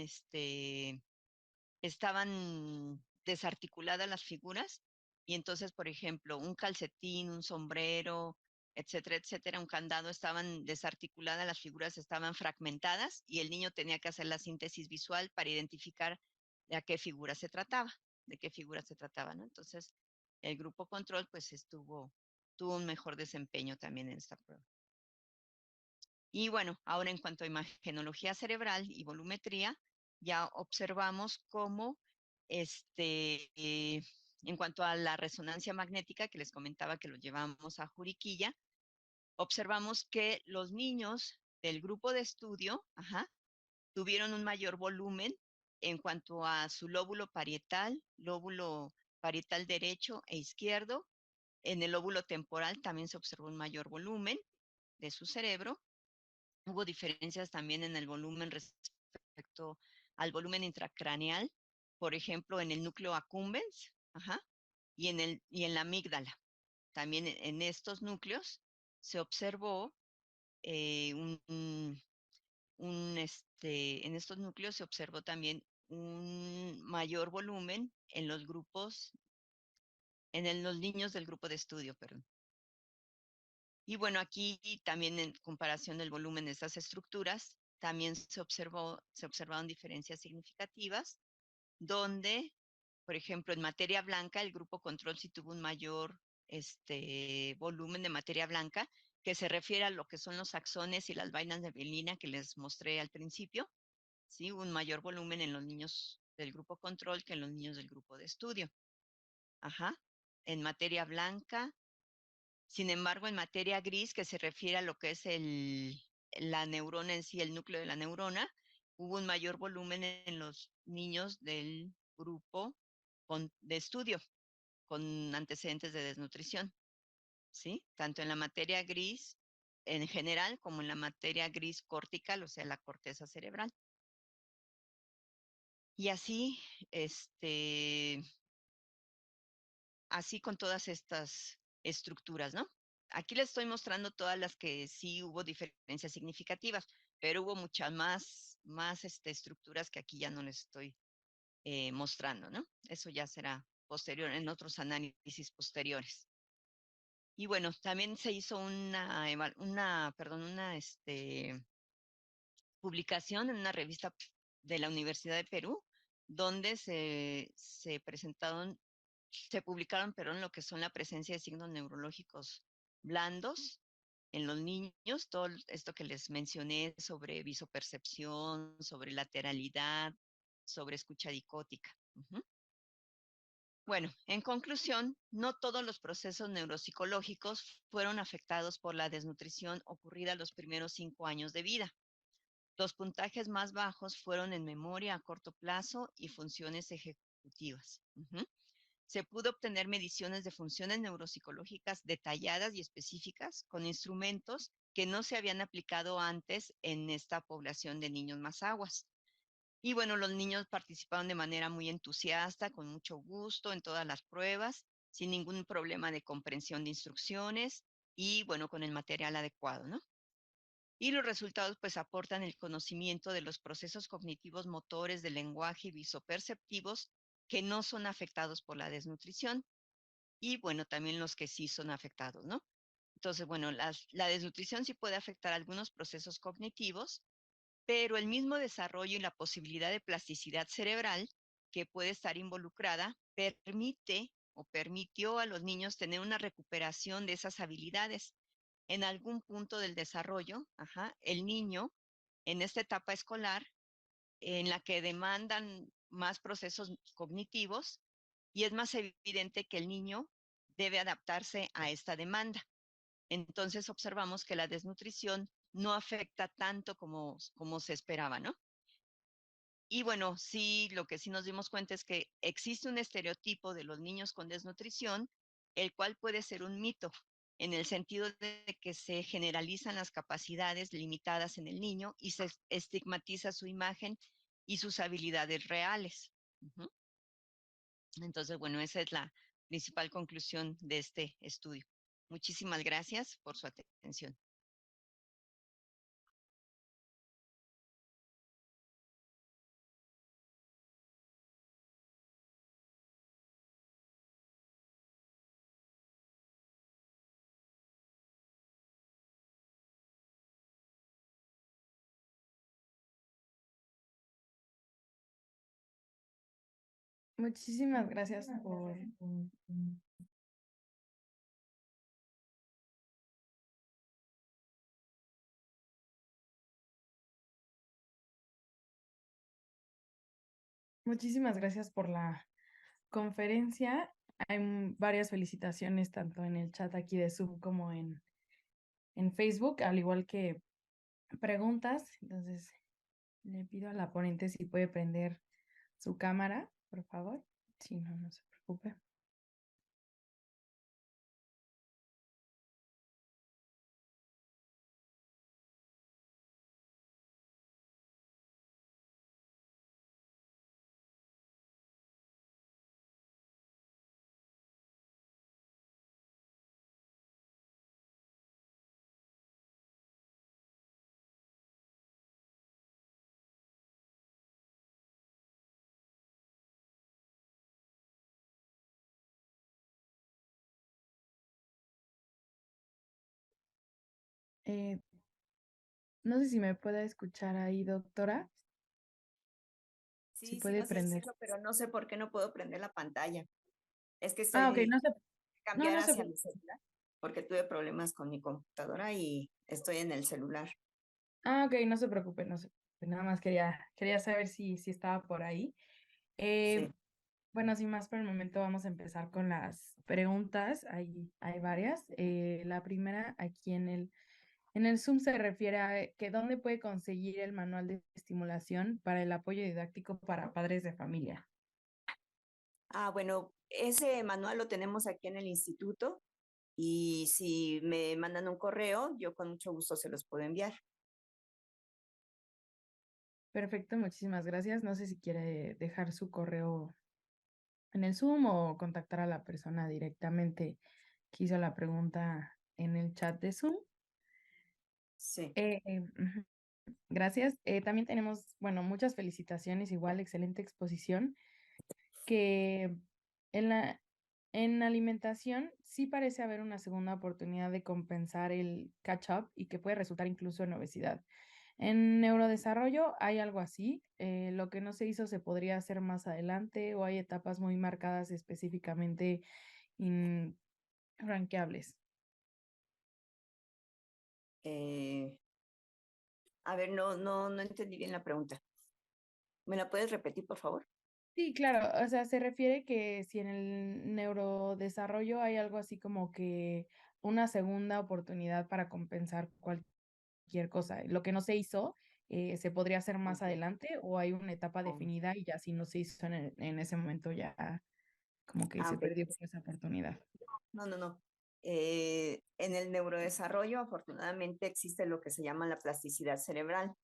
desarticuladas las figuras y entonces, por ejemplo, un calcetín, un sombrero, etcétera, etcétera, un candado, estaban desarticuladas, las figuras estaban fragmentadas y el niño tenía que hacer la síntesis visual para identificar de qué figura se trataba, ¿no? Entonces, el grupo control pues tuvo un mejor desempeño también en esta prueba. Y bueno, ahora en cuanto a imagenología cerebral y volumetría, ya observamos cómo en cuanto a la resonancia magnética, que les comentaba que lo llevamos a Juriquilla, observamos que los niños del grupo de estudio tuvieron un mayor volumen en cuanto a su lóbulo parietal derecho e izquierdo. En el lóbulo temporal también se observó un mayor volumen de su cerebro. Hubo diferencias también en el volumen respecto al volumen intracraneal, por ejemplo, en el núcleo accumbens, ajá, y en la amígdala. También en estos núcleos se observó en estos núcleos se observó también un mayor volumen en los grupos, los niños del grupo de estudio, perdón. Y bueno, aquí también en comparación del volumen de estas estructuras, también se observaron diferencias significativas, donde, por ejemplo, en materia blanca, el grupo control sí tuvo un mayor volumen de materia blanca, que se refiere a lo que son los axones y las vainas de mielina que les mostré al principio, ¿sí? Un mayor volumen en los niños del grupo control que en los niños del grupo de estudio. Ajá. En materia blanca, sin embargo, en materia gris, que se refiere a lo que es la neurona en sí, el núcleo de la neurona, hubo un mayor volumen en los niños del grupo de estudio con antecedentes de desnutrición, ¿sí? Tanto en la materia gris en general como en la materia gris cortical, o sea, la corteza cerebral. Y así, así con todas estas estructuras, ¿no? Aquí les estoy mostrando todas las que sí hubo diferencias significativas, pero hubo muchas más estructuras que aquí ya no les estoy mostrando, ¿no? Eso ya será posterior, en otros análisis posteriores. Y bueno, también se hizo una publicación en una revista de la Universidad de Perú, donde se publicaron, perdón, lo que son la presencia de signos neurológicos blandos en los niños, todo esto que les mencioné sobre visopercepción, sobre lateralidad, sobre escucha dicótica. Bueno, en conclusión, no todos los procesos neuropsicológicos fueron afectados por la desnutrición ocurrida los primeros 5 años de vida. Los puntajes más bajos fueron en memoria a corto plazo y funciones ejecutivas. Se pudo obtener mediciones de funciones neuropsicológicas detalladas y específicas con instrumentos que no se habían aplicado antes en esta población de niños mazahuas. Y bueno, los niños participaron de manera muy entusiasta, con mucho gusto en todas las pruebas, sin ningún problema de comprensión de instrucciones y bueno, con el material adecuado, ¿no? Y los resultados pues aportan el conocimiento de los procesos cognitivos motores del lenguaje y visoperceptivos que no son afectados por la desnutrición y bueno, también los que sí son afectados, ¿no? Entonces, bueno, la desnutrición sí puede afectar algunos procesos cognitivos, pero el mismo desarrollo y la posibilidad de plasticidad cerebral que puede estar involucrada permite o permitió a los niños tener una recuperación de esas habilidades. En algún punto del desarrollo, el niño en esta etapa escolar, en la que demandan más procesos cognitivos, y es más evidente que el niño debe adaptarse a esta demanda. Entonces observamos que la desnutrición no afecta tanto como se esperaba, ¿no? Y bueno, sí, lo que sí nos dimos cuenta es que existe un estereotipo de los niños con desnutrición, el cual puede ser un mito, en el sentido de que se generalizan las capacidades limitadas en el niño y se estigmatiza su imagen y sus habilidades reales. Entonces, bueno, esa es la principal conclusión de este estudio. Muchísimas gracias por su atención. Muchísimas gracias por... Muchísimas gracias por la conferencia. Hay varias felicitaciones tanto en el chat aquí de Zoom como en Facebook, al igual que preguntas. Entonces, le pido a la ponente si puede prender su cámara, por favor. Si no, no se preocupe. Eh, no sé si me puede escuchar ahí, doctora. Si Sí, sí puede los prender. escucho, pero no sé por qué no puedo prender la pantalla. Es que Ah, ok, estoy no cambiar se hacia preocupe. mi celular porque tuve problemas con mi computadora y estoy en el celular. Ah, ok, no se preocupe, no se preocupe. Nada más quería saber si estaba por ahí. Sí. Bueno, sin más por el momento vamos a empezar con las preguntas. Hay varias. La primera aquí en el Zoom se refiere a que dónde puede conseguir el manual de estimulación para el apoyo didáctico para padres de familia. Ah, bueno, ese manual lo tenemos aquí en el instituto y si me mandan un correo, yo con mucho gusto se los puedo enviar. Perfecto, muchísimas gracias. No sé si quiere dejar su correo en el Zoom o contactar a la persona directamente que hizo la pregunta en el chat de Zoom. Sí. Ujú, gracias. También tenemos, bueno, muchas felicitaciones, igual, excelente exposición, que en en alimentación sí parece haber una segunda oportunidad de compensar el catch-up y que puede resultar incluso en obesidad. En neurodesarrollo hay algo así. Lo que no se hizo se podría hacer más adelante o hay etapas muy marcadas específicamente ranqueables. Eh, a ver, no entendí bien la pregunta. ¿Me la puedes repetir, por favor? Sí, claro, o sea, se refiere que si en el neurodesarrollo hay algo así como que una segunda oportunidad para compensar cualquier cosa. Lo que no se hizo, se podría hacer más Ok. adelante o hay una etapa Oh, definida y ya si no se hizo en ese momento ya como que se ok. perdió esa oportunidad. No. En el neurodesarrollo, afortunadamente, existe lo que se llama la plasticidad cerebral.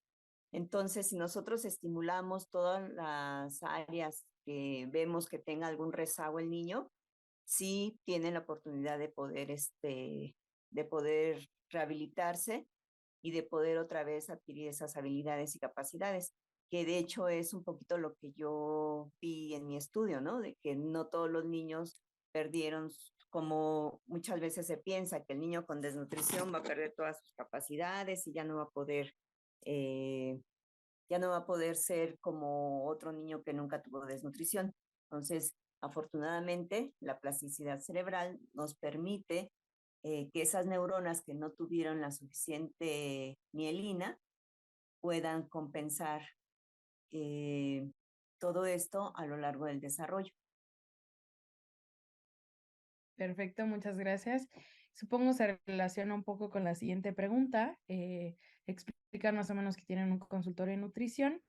Entonces, si nosotros estimulamos todas las áreas que vemos que tenga algún rezago el niño, sí tiene la oportunidad de poder rehabilitarse y de poder otra vez adquirir esas habilidades y capacidades, que de hecho es un poquito lo que yo vi en mi estudio, ¿no? De que no todos los niños perdieron, como muchas veces se piensa, que el niño con desnutrición va a perder todas sus capacidades y eh, ya no va a poder ser como otro niño que nunca tuvo desnutrición. Entonces, afortunadamente, la plasticidad cerebral nos permite que esas neuronas que no tuvieron la suficiente mielina puedan compensar eh, todo esto a lo largo del desarrollo. Perfecto, muchas gracias. Supongo se relaciona un poco con la siguiente pregunta. Explican más o menos que tienen un consultorio de nutrición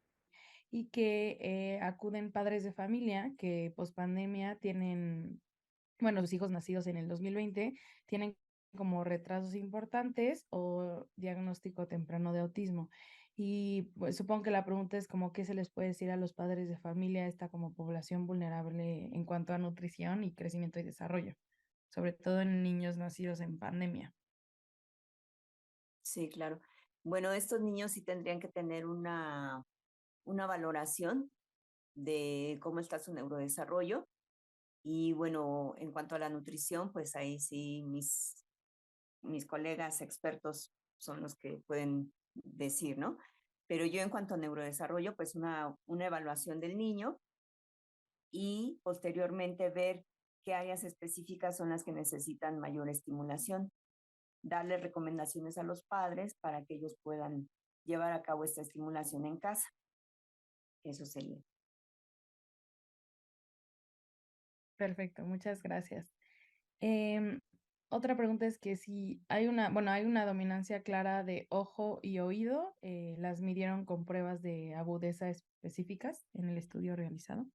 y que acuden padres de familia que post pandemia tienen, bueno, sus hijos nacidos en el 2020 tienen como retrasos importantes o diagnóstico temprano de autismo. Y pues, supongo que la pregunta es como qué se les puede decir a los padres de familia, esta como población vulnerable en cuanto a nutrición y crecimiento y desarrollo, sobre todo en niños nacidos en pandemia. Sí, claro. Bueno, estos niños sí tendrían que tener una valoración de cómo está su neurodesarrollo. Y bueno, en cuanto a la nutrición, pues ahí sí mis colegas expertos son los que pueden decir, ¿no? Pero yo en cuanto a neurodesarrollo, pues una evaluación del niño y posteriormente ver qué áreas específicas son las que necesitan mayor estimulación, darle recomendaciones a los padres para que ellos puedan llevar a cabo esta estimulación en casa. Eso sería. Perfecto, muchas gracias. Em, Otra pregunta es que si hay bueno, hay una dominancia clara de ojo y oído, ¿las midieron con pruebas de agudeza específicas en el estudio realizado?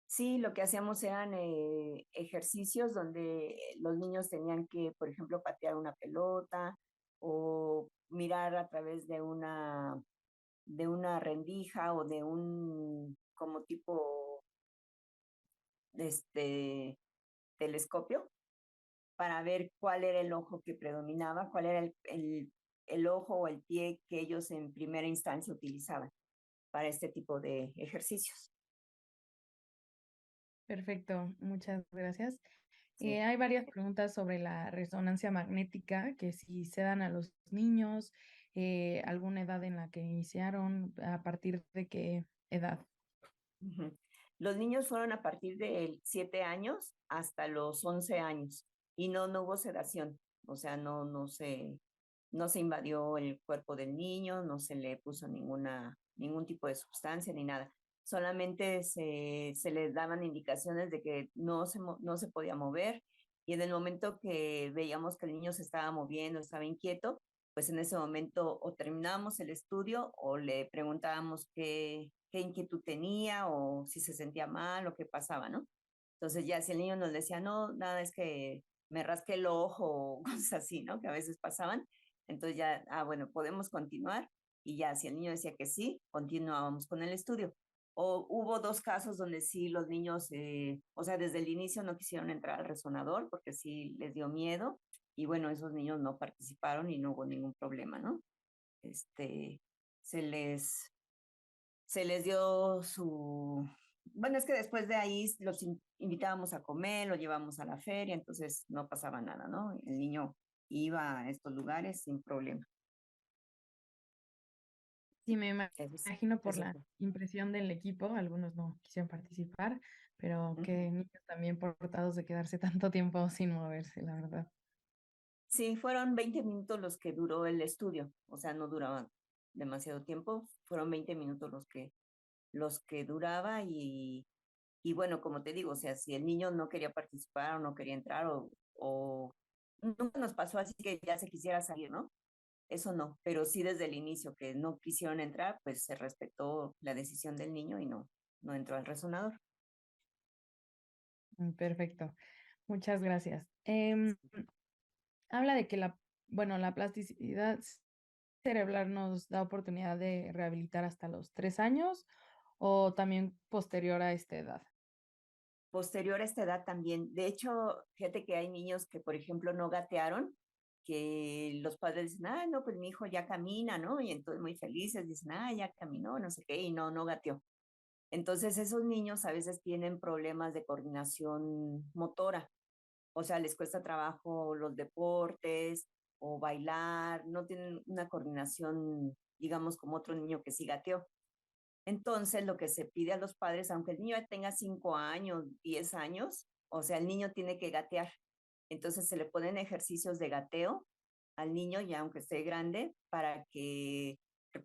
Sí, lo que hacíamos eran ejercicios donde los niños tenían que, por ejemplo, patear una pelota o mirar a través de una rendija o de un como tipo este telescopio para ver cuál era el ojo que predominaba, cuál era el ojo o el pie que ellos en primera instancia utilizaban para este tipo de ejercicios. Perfecto, muchas gracias. Sí. Hay varias preguntas sobre la resonancia magnética, que si se dan a los niños, alguna edad en la que iniciaron, a partir de qué edad. Ujú. Los niños fueron a partir de 7 años hasta los 11 años y no hubo sedación, o sea, no se invadió el cuerpo del niño, no se le puso ningún tipo de sustancia ni nada. Solamente se le daban indicaciones de que no se podía mover y en el momento que veíamos que el niño se estaba moviendo, estaba inquieto, pues en ese momento o terminábamos el estudio o le preguntábamos qué inquietud tenía o si se sentía mal o qué pasaba, ¿no? Entonces ya si el niño nos decía, no, nada, es que me rasqué el ojo o cosas así, ¿no? Que a veces pasaban. Entonces ya, bueno, podemos continuar y ya si el niño decía que sí, continuábamos con el estudio. O hubo 2 casos donde sí los niños, o sea, desde el inicio no quisieron entrar al resonador porque sí les dio miedo y bueno, esos niños no participaron y no hubo ningún problema, ¿no? Este, se les, se les dio su... Bueno, es que después de ahí los invitábamos a comer, los llevamos a la feria, entonces no pasaba nada, ¿no? El niño iba a estos lugares sin problema. Sí, me Eso, imagino por eso la fue. impresión del equipo, algunos no quisieron participar, pero Ujú. qué niños también portados de quedarse tanto tiempo sin moverse, la verdad. Sí, fueron 20 minutos los que duró el estudio, o sea, no duraba demasiado tiempo, fueron 20 minutos los que duraba y bueno, como te digo, o sea, si el niño no quería participar o no quería entrar o nunca nos pasó así que ya se quisiera salir, ¿no? Eso no, pero sí desde el inicio que no quisieron entrar, pues se respetó la decisión del niño y no entró al resonador. Perfecto, muchas gracias. Habla de que la plasticidad cerebral nos da oportunidad de rehabilitar hasta los 3 años o también posterior a esta edad. Posterior a esta edad también. De hecho, fíjate que hay niños que, por ejemplo, no gatearon, que los padres dicen, ah, no, pues mi hijo ya camina, ¿no? Y entonces muy felices dicen, ah, ya caminó, no sé qué, y no gateó. Entonces esos niños a veces tienen problemas de coordinación motora, o sea, les cuesta trabajo los deportes o bailar, no tienen una coordinación, digamos, como otro niño que sí gateó. Entonces, lo que se pide a los padres, aunque el niño ya tenga 5 años, 10 años, o sea, el niño tiene que gatear. Entonces, se le ponen ejercicios de gateo al niño, ya aunque esté grande, para que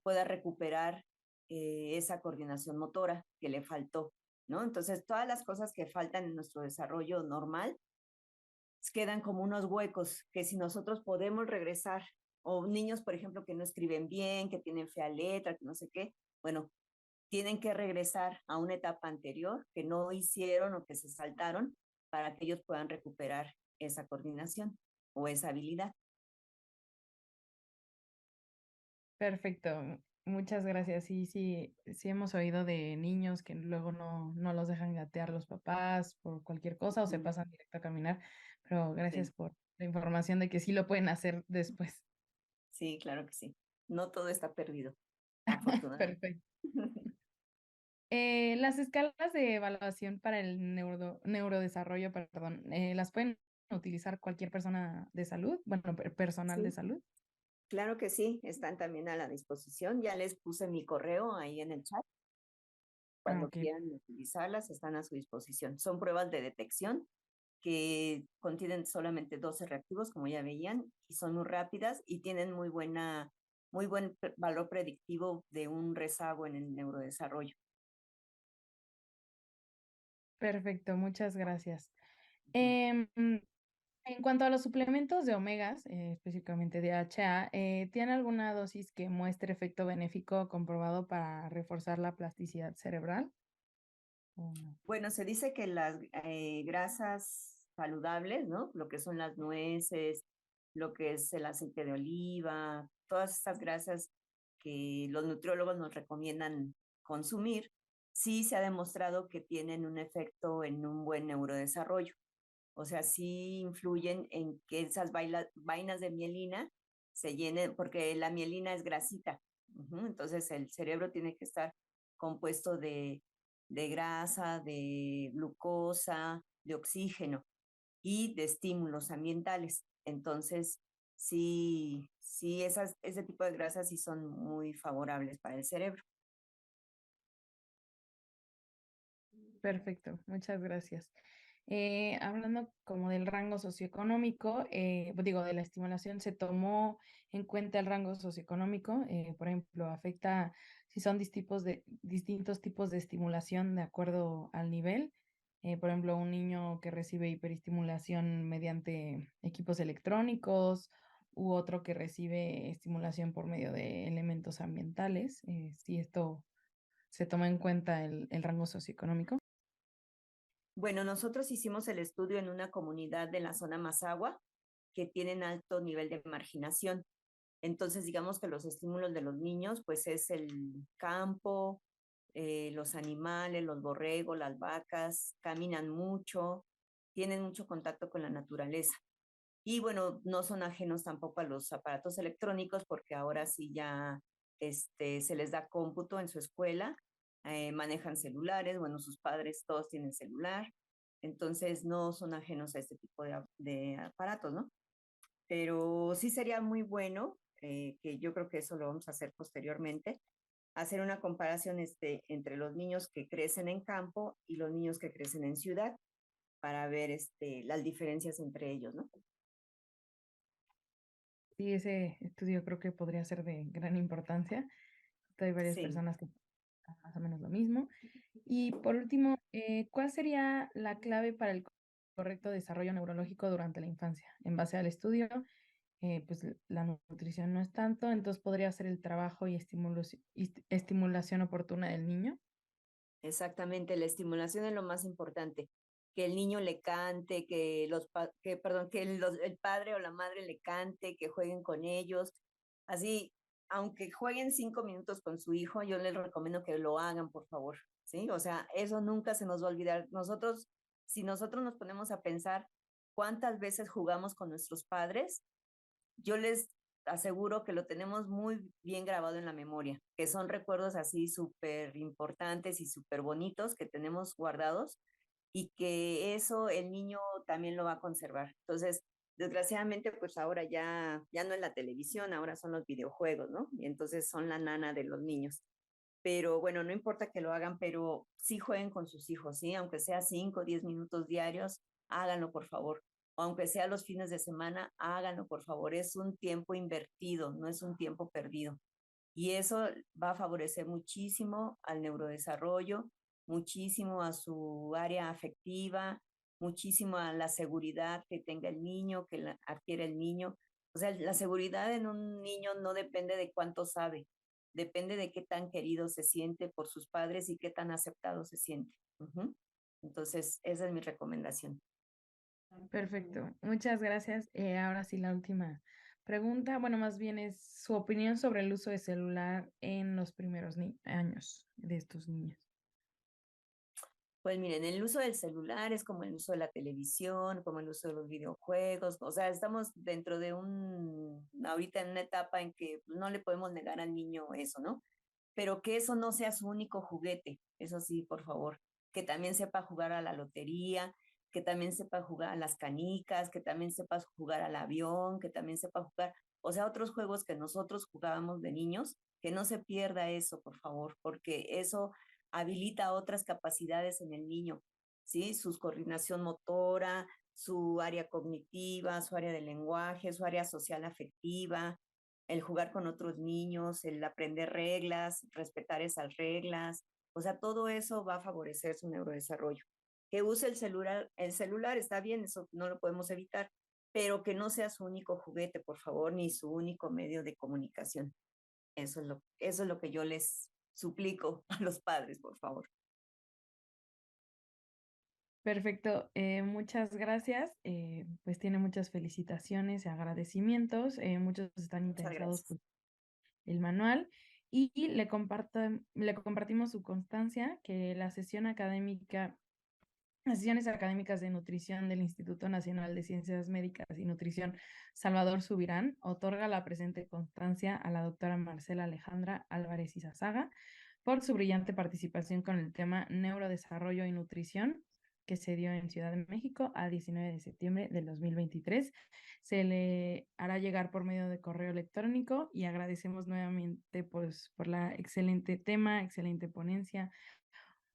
pueda recuperar esa coordinación motora que le faltó, ¿no? Entonces, todas las cosas que faltan en nuestro desarrollo normal quedan como unos huecos que si nosotros podemos regresar, o niños, por ejemplo, que no escriben bien, que tienen fea letra, que no sé qué, bueno, tienen que regresar a una etapa anterior que no hicieron o que se saltaron para que ellos puedan recuperar esa coordinación o esa habilidad. Perfecto, muchas gracias. Sí hemos oído de niños que luego no los dejan gatear los papás por cualquier cosa o se pasan directo a caminar, pero gracias Sí, por la información de que sí lo pueden hacer después. sí, claro que sí. No todo está perdido, afortunadamente. Perfecto. Las escalas de evaluación para el neurodesarrollo, perdón, ¿las pueden utilizar cualquier persona de salud? Bueno, personal de Sí, salud. claro que sí, están también a la disposición. Ya les puse mi correo ahí en el chat. Ah, Cuando ok, quieran utilizarlas, están a su disposición. Son pruebas de detección que contienen solamente 12 reactivos, como ya veían, y son muy rápidas y tienen muy buen valor predictivo de un rezago en el neurodesarrollo. perfecto, muchas gracias. Em, en cuanto a los suplementos de omegas, específicamente de DHA, ¿tiene alguna dosis que muestre efecto benéfico comprobado para reforzar la plasticidad cerebral? ¿O no? Bueno, se dice que las grasas saludables, ¿no? Lo que son las nueces, lo que es el aceite de oliva, todas estas grasas que los nutriólogos nos recomiendan consumir, sí se ha demostrado que tienen un efecto en un buen neurodesarrollo. O sea, sí influyen en que esas vainas de mielina se llenen, porque la mielina es grasita. Entonces el cerebro tiene que estar compuesto de grasa, de glucosa, de oxígeno. y de estímulos ambientales. Entonces, sí, sí, ese tipo de grasas sí son muy favorables para el cerebro. Perfecto, muchas gracias. Hablando como del rango socioeconómico, digo, de la estimulación, ¿se tomó en cuenta el rango socioeconómico? Por ejemplo, afecta si son distintos tipos de estimulación de acuerdo al nivel. Por ejemplo, un niño que recibe hiperestimulación mediante equipos electrónicos u otro que recibe estimulación por medio de elementos ambientales. Si esto se toma en cuenta el rango socioeconómico. Bueno, nosotros hicimos el estudio en una comunidad de la zona Mazahua que tienen alto nivel de marginación. Entonces, digamos que los estímulos de los niños, pues es el campo, los animales, los borregos, las vacas, caminan mucho, tienen mucho contacto con la naturaleza. Y bueno, no son ajenos tampoco a los aparatos electrónicos porque ahora sí ya se les da cómputo en su escuela, manejan celulares, bueno, sus padres todos tienen celular, entonces no son ajenos a este tipo de aparatos, ¿no? Pero sí sería muy bueno, que yo creo que eso lo vamos a hacer posteriormente, hacer una comparación entre los niños que crecen en campo y los niños que crecen en ciudad para ver las diferencias entre ellos, ¿no? Sí, ese estudio creo que podría ser de gran importancia. Hay varias Sí. personas que piensan más o menos lo mismo. Y por último, ¿cuál sería la clave para el correcto desarrollo neurológico durante la infancia? En base al estudio, pues la nutrición no es tanto, entonces podría ser el trabajo y estimulación oportuna del niño. Exactamente, la estimulación es lo más importante. Que el niño le cante, el padre o la madre le cante, que jueguen con ellos. Así, aunque jueguen 5 minutos con su hijo, yo les recomiendo que lo hagan, por favor. ¿Sí? O sea, eso nunca se nos va a olvidar. Si nosotros nos ponemos a pensar cuántas veces jugamos con nuestros padres, yo les aseguro que lo tenemos muy bien grabado en la memoria, que son recuerdos así súper importantes y súper bonitos que tenemos guardados y que eso el niño también lo va a conservar. Entonces, desgraciadamente, pues ahora ya no es la televisión, ahora son los videojuegos, ¿no? Y entonces son la nana de los niños. Pero bueno, no importa que lo hagan, pero sí jueguen con sus hijos, ¿sí? Aunque sea 5 o 10 minutos diarios, háganlo, por favor. O aunque sea los fines de semana, háganlo, por favor. Es un tiempo invertido, no es un tiempo perdido. Y eso va a favorecer muchísimo al neurodesarrollo, muchísimo a su área afectiva, muchísimo a la seguridad que tenga el niño, que adquiere el niño. O sea, la seguridad en un niño no depende de cuánto sabe, depende de qué tan querido se siente por sus padres y qué tan aceptado se siente. Ujú. Entonces, esa es mi recomendación. Perfecto, muchas gracias. Ahora sí, la última pregunta, bueno, más bien es su opinión sobre el uso de celular en los primeros años de estos niños. Pues miren, el uso del celular es como el uso de la televisión, como el uso de los videojuegos, o sea, estamos dentro de ahorita en una etapa en que no le podemos negar al niño eso, ¿no? Pero que eso no sea su único juguete, eso sí, por favor, que también sepa jugar a la lotería, que también sepa jugar a las canicas, que también sepa jugar al avión, que también sepa jugar, o sea, otros juegos que nosotros jugábamos de niños, que no se pierda eso, por favor, porque eso habilita otras capacidades en el niño, ¿sí? Su coordinación motora, su área cognitiva, su área de lenguaje, su área social afectiva, el jugar con otros niños, el aprender reglas, respetar esas reglas, o sea, todo eso va a favorecer su neurodesarrollo. Que use el celular está bien, eso no lo podemos evitar, pero que no sea su único juguete, por favor, ni su único medio de comunicación. Eso es lo que yo les suplico a los padres, por favor. Perfecto, muchas gracias. Pues tiene muchas felicitaciones y agradecimientos. Muchos están Muchas interesados gracias. por el manual y le compartimos su constancia que las sesiones académicas de nutrición del Instituto Nacional de Ciencias Médicas y Nutrición Salvador Subirán otorga la presente constancia a la doctora Marcela Alejandra Álvarez Izazaga por su brillante participación con el tema neurodesarrollo y nutrición que se dio en Ciudad de México a 19 de septiembre del 2023. Se le hará llegar por medio de correo electrónico y agradecemos nuevamente pues, por la excelente tema, excelente ponencia,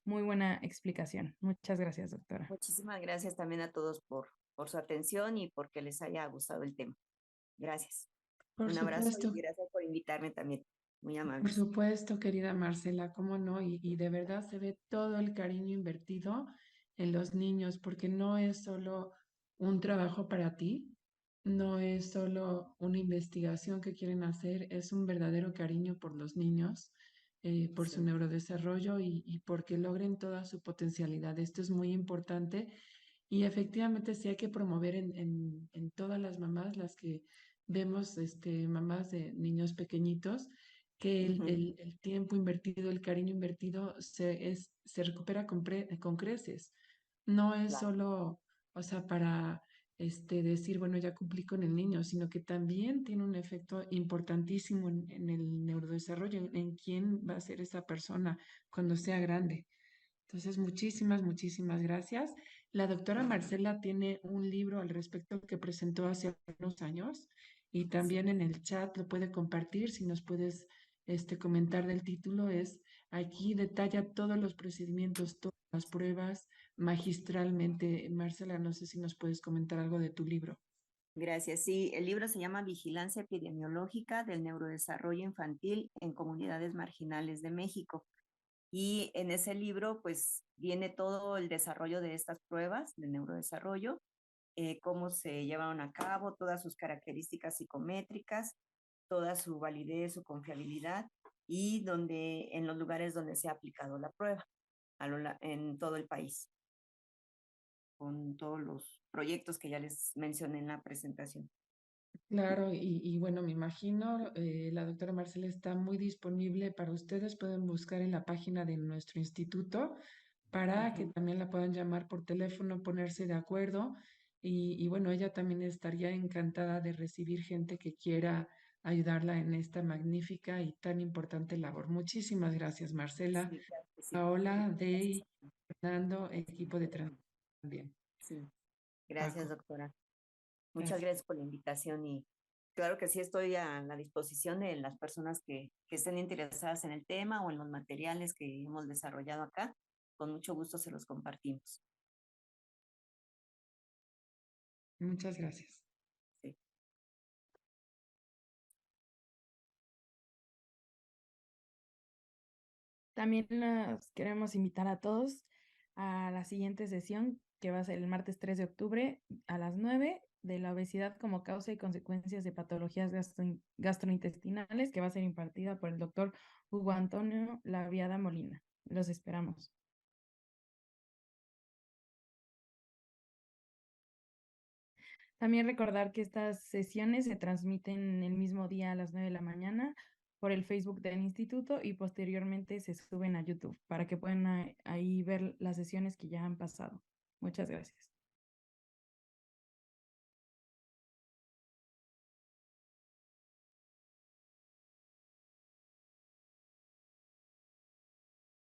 muy buena explicación. Muchas gracias, doctora. Muchísimas gracias también a todos por su atención y porque les haya gustado el tema. Gracias. Por Un abrazo supuesto. y gracias por invitarme también. Muy Por amables. supuesto, querida Marcela, cómo no, y de verdad se ve todo el cariño invertido en los niños, porque no es solo un trabajo para ti, no es solo una investigación que quieren hacer, es un verdadero cariño por los niños, por su Sí. neurodesarrollo y porque logren toda su potencialidad. Esto es muy importante y efectivamente sí hay que promover en todas las mamás, las que vemos, mamás de niños pequeñitos, que el tiempo invertido, el cariño invertido se recupera con creces. No es Claro. solo, o sea, para decir, bueno, ya cumplí con el niño, sino que también tiene un efecto importantísimo en el neurodesarrollo, en quién va a ser esa persona cuando sea grande. Entonces, muchísimas gracias. La doctora Marcela tiene un libro al respecto que presentó hace unos años y también en el chat lo puede compartir. Si nos puedes comentar del título, aquí detalla todos los procedimientos, todas las pruebas magistralmente. Marcela, no sé si nos puedes comentar algo de tu libro. Gracias. Sí, el libro se llama Vigilancia Epidemiológica del Neurodesarrollo Infantil en Comunidades Marginales de México. Y en ese libro, pues, viene todo el desarrollo de estas pruebas de neurodesarrollo, cómo se llevaron a cabo, todas sus características psicométricas, toda su validez, su confiabilidad y en los lugares donde se ha aplicado la prueba en todo el país, con todos los proyectos que ya les mencioné en la presentación. Claro, y bueno, me imagino, la doctora Marcela está muy disponible para ustedes. Pueden buscar en la página de nuestro instituto para que también la puedan llamar por teléfono, ponerse de acuerdo. Y bueno, ella también estaría encantada de recibir gente que quiera ayudarla en esta magnífica y tan importante labor. Muchísimas gracias, Marcela, Sí, claro que sí. Paola, Dey, Gracias. Fernando, equipo de transmisión también. Sí, gracias, Paco, doctora. Muchas gracias. gracias por la invitación y claro que sí estoy a la disposición de las personas que estén interesadas en el tema o en los materiales que hemos desarrollado acá. Con mucho gusto se los compartimos. Muchas gracias. Sí. También los queremos invitar a todos a la siguiente sesión, que va a ser el martes 3 de octubre a las 9, de la obesidad como causa y consecuencias de patologías gastrointestinales, que va a ser impartida por el doctor Hugo Antonio Laviada Molina. Los esperamos. También recordar que estas sesiones se transmiten el mismo día a las 9 de la mañana por el Facebook del instituto y posteriormente se suben a YouTube para que puedan ahí ver las sesiones que ya han pasado. Muchas gracias.